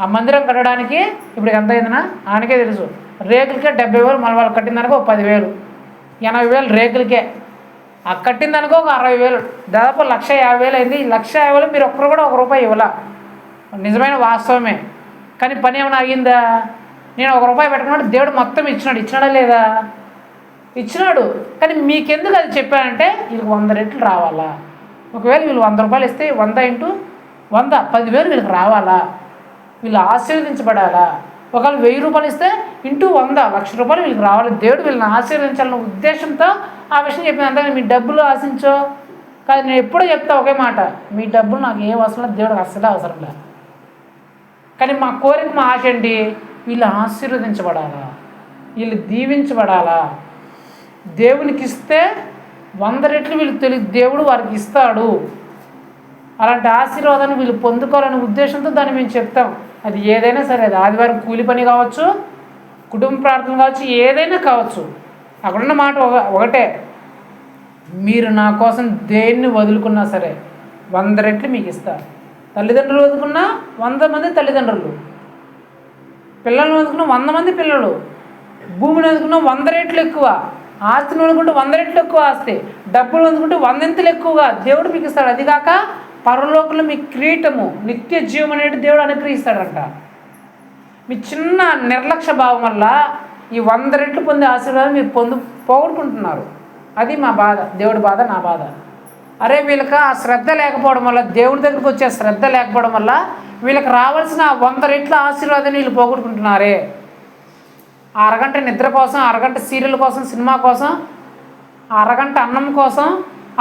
ఆ మందిరం కట్టడానికి ఇప్పుడు ఎంత అయిందనా ఆయనకే తెలుసు. రేకులకే 70,000, మళ్ళీ వాళ్ళు కట్టిందనుకో 10,000, 80,000 రేకులకే. ఆ కట్టిందనుకో ఒక 60,000, దాదాపు 1,50,000 అయింది. 1,50,000 మీరు ఒక్కరు కూడా ₹1 ఇవ్వాల, నిజమైన వాస్తవమే. కానీ పని ఏమైనా అయ్యిందా? నేను ₹1 పెట్టుకున్నాడు, దేవుడు మొత్తం ఇచ్చినాడా లేదా? ఇచ్చినాడు. కానీ మీకెందుకు అది చెప్పానంటే వీళ్ళకి 100 రెట్లు రావాలా. ఒకవేళ వీళ్ళు ₹100 ఇస్తే 100 × 100 10,000 వీళ్ళకి రావాలా, వీళ్ళు ఆశీర్వదించబడాలా. ఒకవేళ ₹1,000 ఇస్తే ఇంటూ 100 ₹1,00,000 వీళ్ళకి రావాలి. దేవుడు వీళ్ళని ఆశీర్వదించాలన్న ఉద్దేశంతో ఆ విషయం చెప్పింది. అంతా మీ డబ్బులు ఆశించో కాదు. నేను ఎప్పుడూ చెప్తా ఒకే మాట, మీ డబ్బులు నాకు ఏం అవసరం లేదు, దేవుడికి అస్సలే అవసరం లేదు. కానీ మా కోరిక, మా ఆశ ఏంటి, వీళ్ళు ఆశీర్వదించబడాలా, వీళ్ళు దీవించబడాలా. దేవునికి ఇస్తే 100 రెట్లు వీళ్ళు దేవుడు వారికి ఇస్తాడు. అలాంటి ఆశీర్వాదాన్ని వీళ్ళు పొందుకోవాలనే ఉద్దేశంతో దాన్ని మేము చెప్తాం. అది ఏదైనా సరే, అది ఆదివారం కూలి పని కావచ్చు, కుటుంబ ప్రార్థన కావచ్చు, ఏదైనా కావచ్చు. అక్కడున్న మాట ఒకటే, మీరు నా కోసం దేన్ని వదులుకున్నా సరే 100 రెట్లు మీకు ఇస్తారు. తల్లిదండ్రులు వదులుకున్నా 100 మంది తల్లిదండ్రులు, పిల్లల్ని వదులుకున్న 100 మంది పిల్లలు, భూమిని వదులుకున్న 100 రెట్లు ఎక్కువ, ఆస్తిని వదులుకుంటే 100 రెట్లు ఎక్కువ ఆస్తి, డబ్బులు వదులుకుంటే 100 ఎక్కువగా దేవుడు మీకు ఇస్తాడు. అది కాక పరలోకంలో మీ కిరీటము, నిత్య జీవం అనేది దేవుడు అనుగ్రహిస్తాడంట. మీ చిన్న నిర్లక్ష్య భావం వల్ల ఈ 100 రెట్లు పొందే ఆశీర్వాదం మీరు పోగొట్టుకుంటున్నారు. అది మా బాధ, దేవుడి బాధ, నా బాధ. అరే వీళ్ళకి ఆ శ్రద్ధ లేకపోవడం వల్ల, దేవుడి దగ్గరికి వచ్చే శ్రద్ధ లేకపోవడం వల్ల వీళ్ళకి రావాల్సిన 100 రెట్ల ఆశీర్వాదాన్ని వీళ్ళు పోగొట్టుకుంటున్నారే. ఆ అరగంట నిద్ర కోసం, అరగంట సీరియల్ కోసం, సినిమా కోసం, ఆ అరగంట అన్నం కోసం,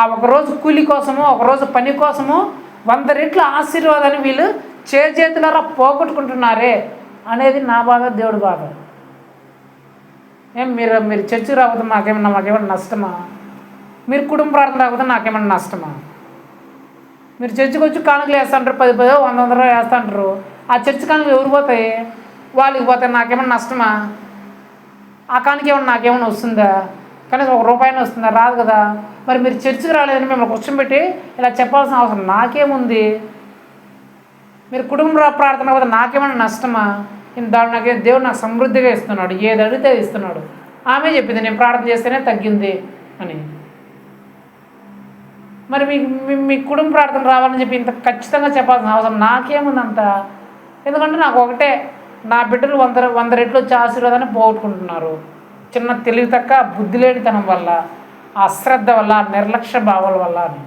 ఆ ఒకరోజు కూలి కోసము, ఒకరోజు పని కోసము 100 రెట్ల ఆశీర్వాదాన్ని వీళ్ళు చేతులారా పోగొట్టుకుంటున్నారే అనేది నా బాధ, దేవుడి బాధ. మీరు చర్చికి రాకపోతే మాకేమన్నా నష్టమా? మీరు కుటుంబ ప్రార్థన రాకపోతే నాకేమన్నా నష్టమా? మీరు చర్చికి వచ్చి కానుకలు వేస్తుంటారు, 10, 100 వేస్తుంటారు. ఆ చర్చి కానుకలు ఎవరు పోతాయి? వాళ్ళకి పోతాయి. నాకేమన్నా నష్టమా? ఆ కానుక ఏమన్నా నాకేమన్నా వస్తుందా? కనీసం ₹1 వస్తుందా? రాదు కదా. మరి మీరు చర్చికి రాలేదని మిమ్మల్ని కూర్చోబెట్టి ఇలా చెప్పాల్సిన అవసరం నాకేముంది? మీరు కుటుంబ ప్రార్థన పోతే నాకేమన్నా నష్టమా? దాని దేవుడు నాకు సమృద్ధిగా ఇస్తున్నాడు, ఏది అడిగితే ఇస్తున్నాడు. ఆమె చెప్పింది నేను ప్రార్థన చేస్తేనే తగ్గింది అని. మరి మీ కుటుంబ ప్రార్థన రావాలని చెప్పి ఇంత ఖచ్చితంగా చెప్పాల్సిన అవసరం నాకేముందంత? ఎందుకంటే నాకు ఒకటే, నా బిడ్డలు 100 రెట్లు వచ్చే ఆశీర్వాదాన్ని పోగొట్టుకుంటున్నారు. చిన్న తెలివి తక్క బుద్ధి లేనితనం వల్ల, ఆ అశ్రద్ధ వల్ల, నిర్లక్ష్య భావాల వల్ల అని.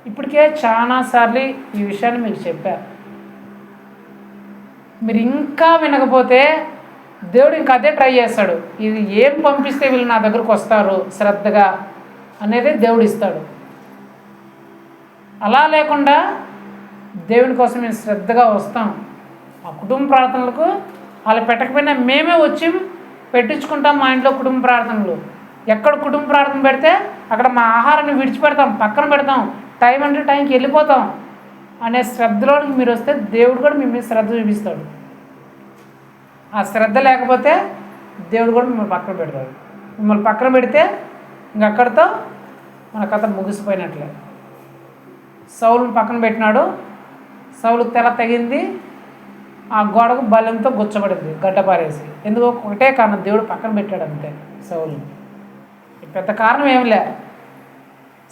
ఇప్పటికే చాలాసార్లు ఈ విషయాన్ని మీకు చెప్పా. మీరు ఇంకా వినకపోతే దేవుడు ఇంకా అదే ట్రై చేస్తాడు. ఇది ఏం పంపిస్తే వీళ్ళు నా దగ్గరకు వస్తారు శ్రద్ధగా అనేది దేవుడు ఇస్తాడు. అలా లేకుండా దేవుని కోసం మేము శ్రద్ధగా వస్తాం. మా కుటుంబ ప్రార్థనలకు వాళ్ళు పెట్టకపోయినా మేమే వచ్చి పెట్టించుకుంటాం. మా ఇంట్లో కుటుంబ ప్రార్థనలు, ఎక్కడ కుటుంబ ప్రార్థన పెడితే అక్కడ మా ఆహారాన్ని విడిచిపెడతాం, పక్కన పెడతాం, టైం అంటే టైంకి వెళ్ళిపోతాం అనే శ్రద్ధలోనికి మీరు వస్తే దేవుడు కూడా మీ మీద శ్రద్ధ చూపిస్తాడు. ఆ శ్రద్ధ లేకపోతే దేవుడు కూడా మిమ్మల్ని పక్కన పెడతాడు. మిమ్మల్ని పక్కన పెడితే ఇంకక్కడితో మన కథ ముగిసిపోయినట్లే. సౌలుని పక్కన పెట్టినాడు, సౌలు తెర తెగింది, ఆ గోడకు బలంతో గుచ్చబడింది గడ్డపారేసి. ఎందుకు? ఒకటే కారణం, దేవుడు పక్కన పెట్టాడు అంతే సౌలుని. పెద్ద కారణం ఏమి లే.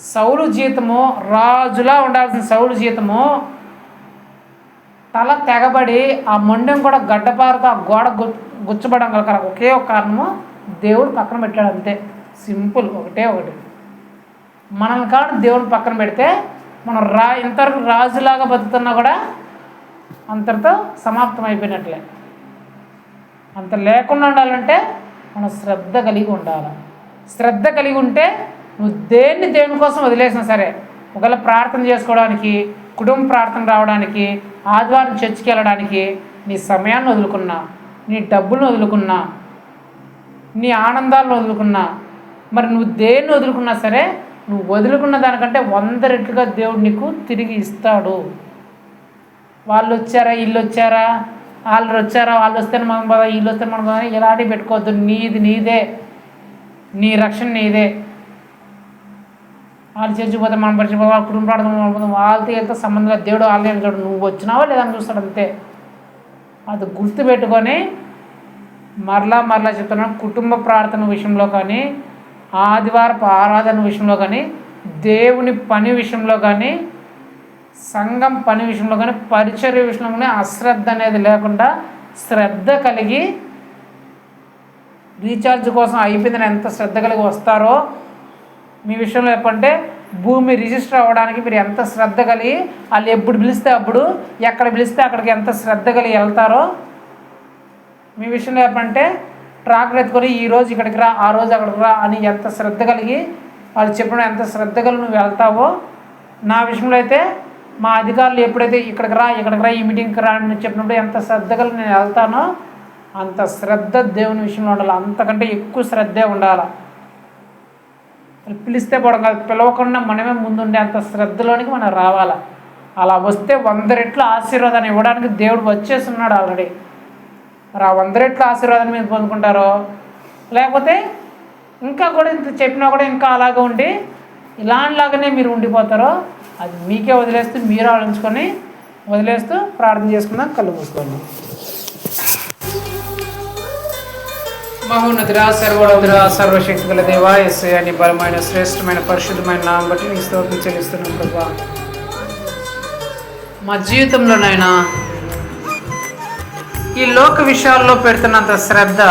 సౌలు జీతము, రాజులా ఉండాల్సిన సౌలు జీతము తల తెగబడి ఆ మొండెం కూడా గడ్డపారతో ఆ గోడ గుచ్చబడం గల ఒకే ఒక కారణము దేవుడు పక్కన పెట్టాడు, అంతే. సింపుల్, ఒకటే ఒకటి. మనల్ని కాదు దేవుని పక్కన పెడితే మనం ఇంతవరకు రాజులాగా బతుకుతున్నా కూడా అంతటితో సమాప్తం అయిపోయినట్లే. అంత లేకుండా ఉండాలంటే మనం శ్రద్ధ కలిగి ఉండాలి. శ్రద్ధ కలిగి ఉంటే నువ్వు దేవుని కోసం వదిలేసినా సరే, ఒకవేళ ప్రార్థన చేసుకోవడానికి, కుటుంబ ప్రార్థన రావడానికి, ఆదివారం చర్చికి వెళ్ళడానికి నీ సమయాన్ని వదులుకున్నా, నీ డబ్బులను వదులుకున్నా, నీ ఆనందాలను వదులుకున్నా, మరి నువ్వు దేన్ని వదులుకున్నా సరే, నువ్వు వదులుకున్న దానికంటే 100 రెట్లుగా దేవుడు నీకు తిరిగి ఇస్తాడు. వాళ్ళు వచ్చారా, వీళ్ళు వచ్చారా, వాళ్ళు వచ్చారా, వాళ్ళు వస్తే మనం కదా, వీళ్ళు వస్తే మనం కదా, ఇలాంటివి పెట్టుకోవద్దు. నీదే, నీ రక్షణ నీదే. వాళ్ళు చర్చిపోతే మనం పరిచిపోతే, వాళ్ళ కుటుంబ ప్రార్థన వాళ్ళతో వెళ్తే సంబంధంగా దేవుడు వాళ్ళే చూడు, నువ్వు వచ్చినావా లేదని చూస్తాడు, అంతే. అది గుర్తుపెట్టుకొని మరలా చెప్తున్నాను, కుటుంబ ప్రార్థన విషయంలో కానీ, ఆదివారపు ఆరాధన విషయంలో కానీ, దేవుని పని విషయంలో కానీ, సంఘం పని విషయంలో కానీ, పరిచర్య విషయంలో కానీ అశ్రద్ధ అనేది లేకుండా శ్రద్ధ కలిగి, రీఛార్జ్ కోసం అయిపోయిందని ఎంత శ్రద్ధ కలిగి వస్తారో, మీ విషయంలో చెప్పంటే భూమి రిజిస్టర్ అవ్వడానికి మీరు ఎంత శ్రద్ధ కలిగి, వాళ్ళు ఎప్పుడు పిలిస్తే అప్పుడు, ఎక్కడ పిలిస్తే అక్కడికి ఎంత శ్రద్ధ కలిగి వెళ్తారో, మీ విషయంలో చెప్పంటే ట్రాక్టర్ ఎత్తుకొని ఈరోజు ఇక్కడికి రా, ఆ రోజు అక్కడికి రా అని ఎంత శ్రద్ధ కలిగి వాళ్ళు చెప్పిన ఎంత శ్రద్ధ కలిగి నువ్వు వెళ్తావో, నా విషయంలో అయితే మా అధికారులు ఎప్పుడైతే ఇక్కడికి రా ఈ మీటింగ్కి రా అని చెప్పినప్పుడు ఎంత శ్రద్ధ కలిగి నేను వెళ్తానో అంత శ్రద్ధ దేవుని విషయంలో ఉండాలి. అంతకంటే ఎక్కువ శ్రద్ధే ఉండాలి. పిలిస్తే పోవడం కాదు, పిలవకుండా మనమే ముందుండే అంత శ్రద్ధలోనికి మనం రావాలి. అలా వస్తే 100 రెట్ల ఆశీర్వాదాన్ని ఇవ్వడానికి దేవుడు వచ్చేస్తున్నాడు ఆల్రెడీ. మరి ఆ 100 రెట్ల ఆశీర్వాదాన్ని మీరు పొందుకుంటారో, లేకపోతే ఇంకా కూడా ఇంత చెప్పినా కూడా ఇంకా అలాగే ఉండి ఇలాంటిలాగానే మీరు ఉండిపోతారో, అది మీకే వదిలేస్తూ మీరు ఆలోచించుకొని వదిలేస్తూ ప్రార్థన చేసుకుందాం. కళ్ళు మూసుకోండి. మహోన్నతుడా, సర్వోన్నతుడా, సర్వశక్తి గల దేవా, యేసయ్యా, నీ బలమైన శ్రేష్టమైన పరిశుద్ధమైన నామం బట్టి నీకు స్తోత్రం చెల్లిస్తున్నాం ప్రభా. మా జీవితంలోనైనా ఈ లోక విషయాల్లో పెడుతున్నంత శ్రద్ధ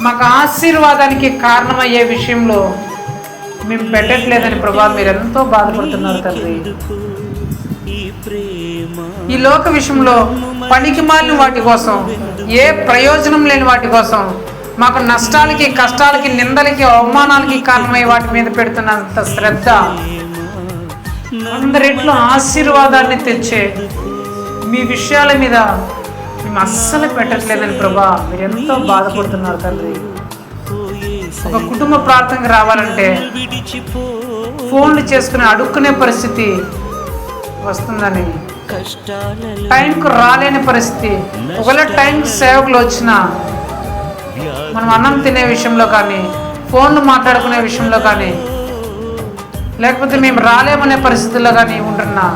మాకు ఆశీర్వాదానికి కారణమయ్యే విషయంలో మేము పెట్టట్లేదని ప్రభా మీరు ఎంతో బాధపడుతున్నారు తండ్రి. ఈ లోక విషయంలో పనికి మాలిన వాటి కోసం, ఏ ప్రయోజనం లేని వాటి కోసం, మాకు నష్టాలకి, కష్టాలకి, నిందలకి, అవమానాలకి కారణమయ్యే వాటి మీద పెడుతున్నంత శ్రద్ధ 100 రెట్లు ఆశీర్వాదాన్ని తెచ్చే మీ విషయాల మీద మేము అస్సలు పెట్టట్లేదని ప్రభా మీరు ఎంతో బాధపడుతున్నారు తండ్రి. ఒక కుటుంబ ప్రార్థనకి రావాలంటే ఫోన్లు చేసుకుని అడుక్కునే పరిస్థితి వస్తుందని, టైంకు రాలేని పరిస్థితి, ఒకవేళ టైంకి సేవకులు వచ్చినా మనం అన్నం తినే విషయంలో కానీ, ఫోన్లు మాట్లాడుకునే విషయంలో కానీ, లేకపోతే మేము రాలేమనే పరిస్థితుల్లో కానీ ఉంటున్నా,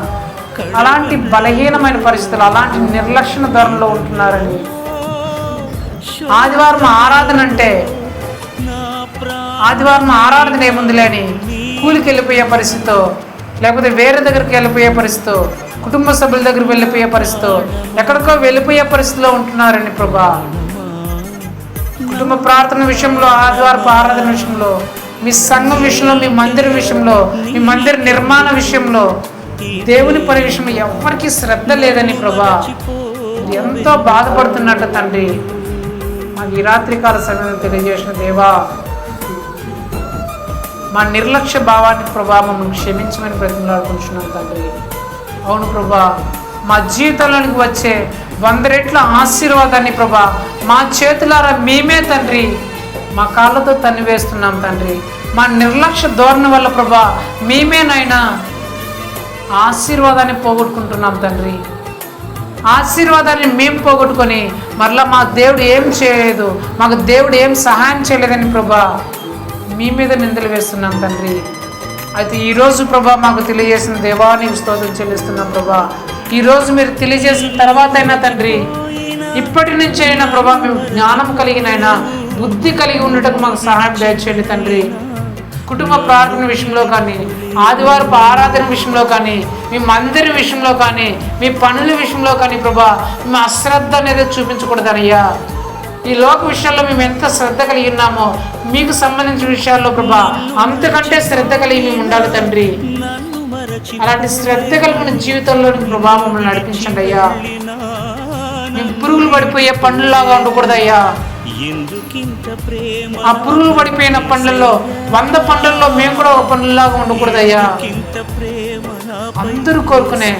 అలాంటి బలహీనమైన పరిస్థితులు, అలాంటి నిర్లక్ష్య ధోరణిలో ఉంటున్నారని. ఆదివారం ఆరాధన ఏముందిలే అని కూలికి వెళ్ళిపోయే పరిస్థితితో, లేకపోతే వేరే దగ్గరికి వెళ్ళిపోయే పరిస్థితితో, కుటుంబ సభ్యుల దగ్గరికి వెళ్ళిపోయే పరిస్థితితో, ఎక్కడికో వెళ్ళిపోయే పరిస్థితిలో ఉంటున్నారని ప్రభా. కుటుంబ ప్రార్థన విషయంలో, ఆదివారపు ఆరాధన విషయంలో, మీ సంఘం విషయంలో, మీ మందిరం విషయంలో, మీ మందిర నిర్మాణ విషయంలో, దేవుని పని విషయంలో ఎవరికి శ్రద్ధ లేదని ప్రభా ఎంతో బాధపడుతున్నట్టు తండ్రి మాకు ఈ రాత్రికాల సమయం తెలియజేసిన దేవా, మా నిర్లక్ష్య భావానికి ప్రభా మమ్మల్ని క్షమించమని ప్రతిమలాడుకుంటున్నాం తండ్రి. అవును ప్రభా, మా జీవితంలోనికి వచ్చే 100 రెట్ల ఆశీర్వాదాన్ని ప్రభా మా చేతులారా మేమే తండ్రి మా కాళ్ళతో తన్ని వేస్తున్నాం తండ్రి. మా నిర్లక్ష్య ధోరణి వల్ల ప్రభా మేమేనైనా ఆశీర్వాదాన్ని పోగొట్టుకుంటున్నాం తండ్రి. ఆశీర్వాదాన్ని మేము పోగొట్టుకొని మరలా మా దేవుడు ఏం చేయలేదు, మాకు దేవుడు ఏం సహాయం చేయలేదని ప్రభా మీ మీద నిందలు వేస్తున్నాం తండ్రి. అయితే ఈరోజు ప్రభా మాకు తెలియజేసిన దేవా నీకు స్తోత్రం చెల్లిస్తున్నాం ప్రభా. ఈరోజు మీరు తెలియజేసిన తర్వాత అయినా తండ్రి, ఇప్పటి నుంచి అయినా ప్రభా మేము జ్ఞానం కలిగినైనా, బుద్ధి కలిగి ఉండటం మాకు సహాయం దయచేయండి తండ్రి. కుటుంబ ప్రార్థన విషయంలో కానీ, ఆదివారపు ఆరాధన విషయంలో కానీ, మీ మందిరం విషయంలో కానీ, మీ పనుల విషయంలో కానీ ప్రభా మేము అశ్రద్ధ అనేది చూపించకూడదనయ్యా. ఈ లోక విషయాల్లో మేము ఎంత శ్రద్ధ కలిగి ఉన్నామో మీకు సంబంధించిన విషయాల్లో ప్రభా అంతకంటే శ్రద్ధ కలిగి మేము ఉండాలి తండ్రి. అలాంటి శ్రద్ధ కలిగిన జీవితంలో ప్రభావం మమ్మల్ని నడిపించండి అయ్యా. మేము పురుగులు పడిపోయే పండ్లలాగా ఉండకూడదయ్యా. ఆ పురుగులు పడిపోయిన పండ్లలో 100 పండ్లలో మేము కూడా ఒక పండ్లలాగా ఉండకూడదయ్యా. అందరూ కోరుకునే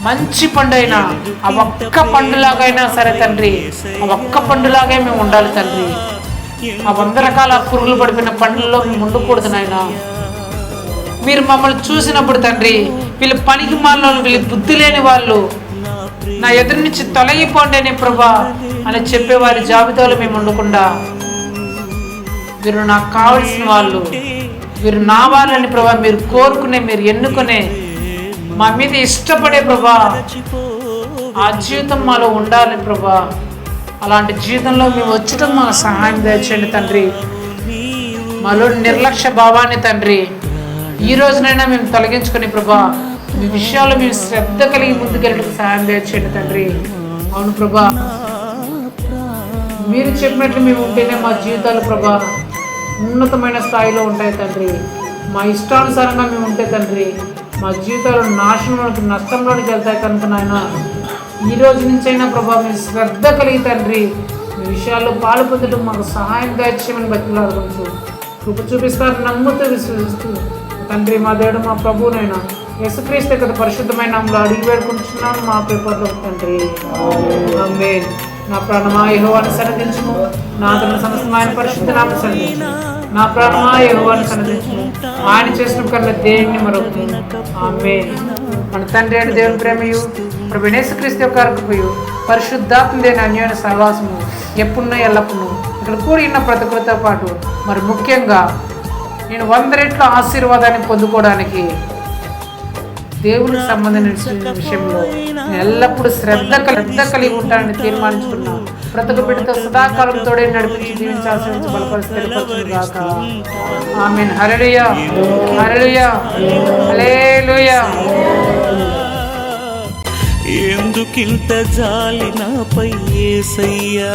మంచి పండు అయినా ఆ ఒక్క పండులాగైనా సరే తండ్రి, ఆ ఒక్క పండులాగే మేము ఉండాలి తండ్రి. ఆ 100 రకాల పురుగులు పడిపోయిన పండ్లలో మేము ఉండకూడదు నాయనా. మీరు మమ్మల్ని చూసినప్పుడు తండ్రి, వీళ్ళు పనికి మాలిన, వీళ్ళు బుద్ధి లేని వాళ్ళు, నా ఎదురు నుంచి తొలగిపోండి అని ప్రభా అని చెప్పేవారి జాబితాలో మేము ఉండకుండా వీరు నాకు కావలసిన వాళ్ళు, వీరు నా వాళ్ళని ప్రభా మీరు కోరుకునే, మీరు ఎన్నుకునే, మా మీద ఇష్టపడే ప్రభా ఆ జీవితం మాలో ఉండాలి ప్రభా. అలాంటి జీవితంలో మేము వచ్చటం మాకు సహాయం దయచేయండి తండ్రి. మాలో నిర్లక్ష్య భావాన్ని తండ్రి ఈ రోజునైనా మేము తొలగించుకొని ప్రభా మీ విషయాల్లో మేము శ్రద్ధ కలిగి ముందుకెళ్ళడానికి సహాయం దయచేయండి తండ్రి. అవును ప్రభా, మీరు చెప్పినట్లు మేము ఉంటేనే మా జీవితాలు ప్రభా ఉన్నతమైన స్థాయిలో ఉంటాయి తండ్రి. మా ఇష్టానుసారంగా మేము ఉంటే తండ్రి మా జీవితాలు నాశనంలోకి, నష్టంలోనికి వెళ్తాయి కనుక నాయన ఈ రోజు నుంచైనా ప్రభా మీరు శ్రద్ధ కలిగి తండ్రి మీ విషయాల్లో పాలు పొందడం మాకు సహాయం దయచేయమని బతిలాడుకుంటూ కృప చూపిస్తారు నమ్ముతూ విశ్వసిస్తూ తండ్రి మా దేవుడు మా ప్రభువునైనా యేసుక్రీస్తు యొక్క పరిశుద్ధమైన నామములో అడిగి వేడుకుంటున్నాను మా పేపర్లో తండ్రి. ఆమేన్. నా ప్రాణమా యెహోవాను సన్నిధించుము, నా ఆత్మ సమస్తమైన పరిశుద్ధ నామమును సన్నిధించుము. నా ప్రాణమా యెహోవాను సన్నిధించుము, ఆయన చేసిన కన్నా దేన్ని మరొకటి. ఆమేన్. మన తండ్రి అయిన దేవుని ప్రేమయు ప్రభువైన యేసుక్రీస్తు యొక్క కృపయు పరిశుద్ధాత్మ దేని అన్యోన్య సహవాసము ఎప్పుడున్నా ఎల్లప్పుడూ ఇక్కడ కూడి ఉన్న ప్రతి ఒక్కరితో పాటు మరి ముఖ్యంగా నేను 100 రెట్ల ఆశీర్వాదాన్ని పొందుకోవడానికి దేవునికి సంబంధించిన విషయంలో నేను ఎల్లప్పుడూ శ్రద్ధ కలిగి ఉంటానని తీర్మానించుకున్నాను. ప్రతి ఒక్క బిడ్డతో సదాకాలం తోడే నడిపించి దీవించాల్సి బలపరుచుగాక. ఆమేన్. హల్లెలూయా, హల్లెలూయా, హల్లెలూయా. ఎందుకింత జాలి నాపై యేసయ్యా,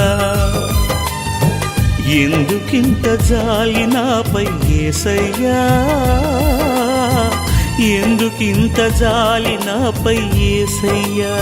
ఎందుకింత జాలి నాపై యేసయ్యా, ఎందుకింత జాలి నాపై యేసయ్యా.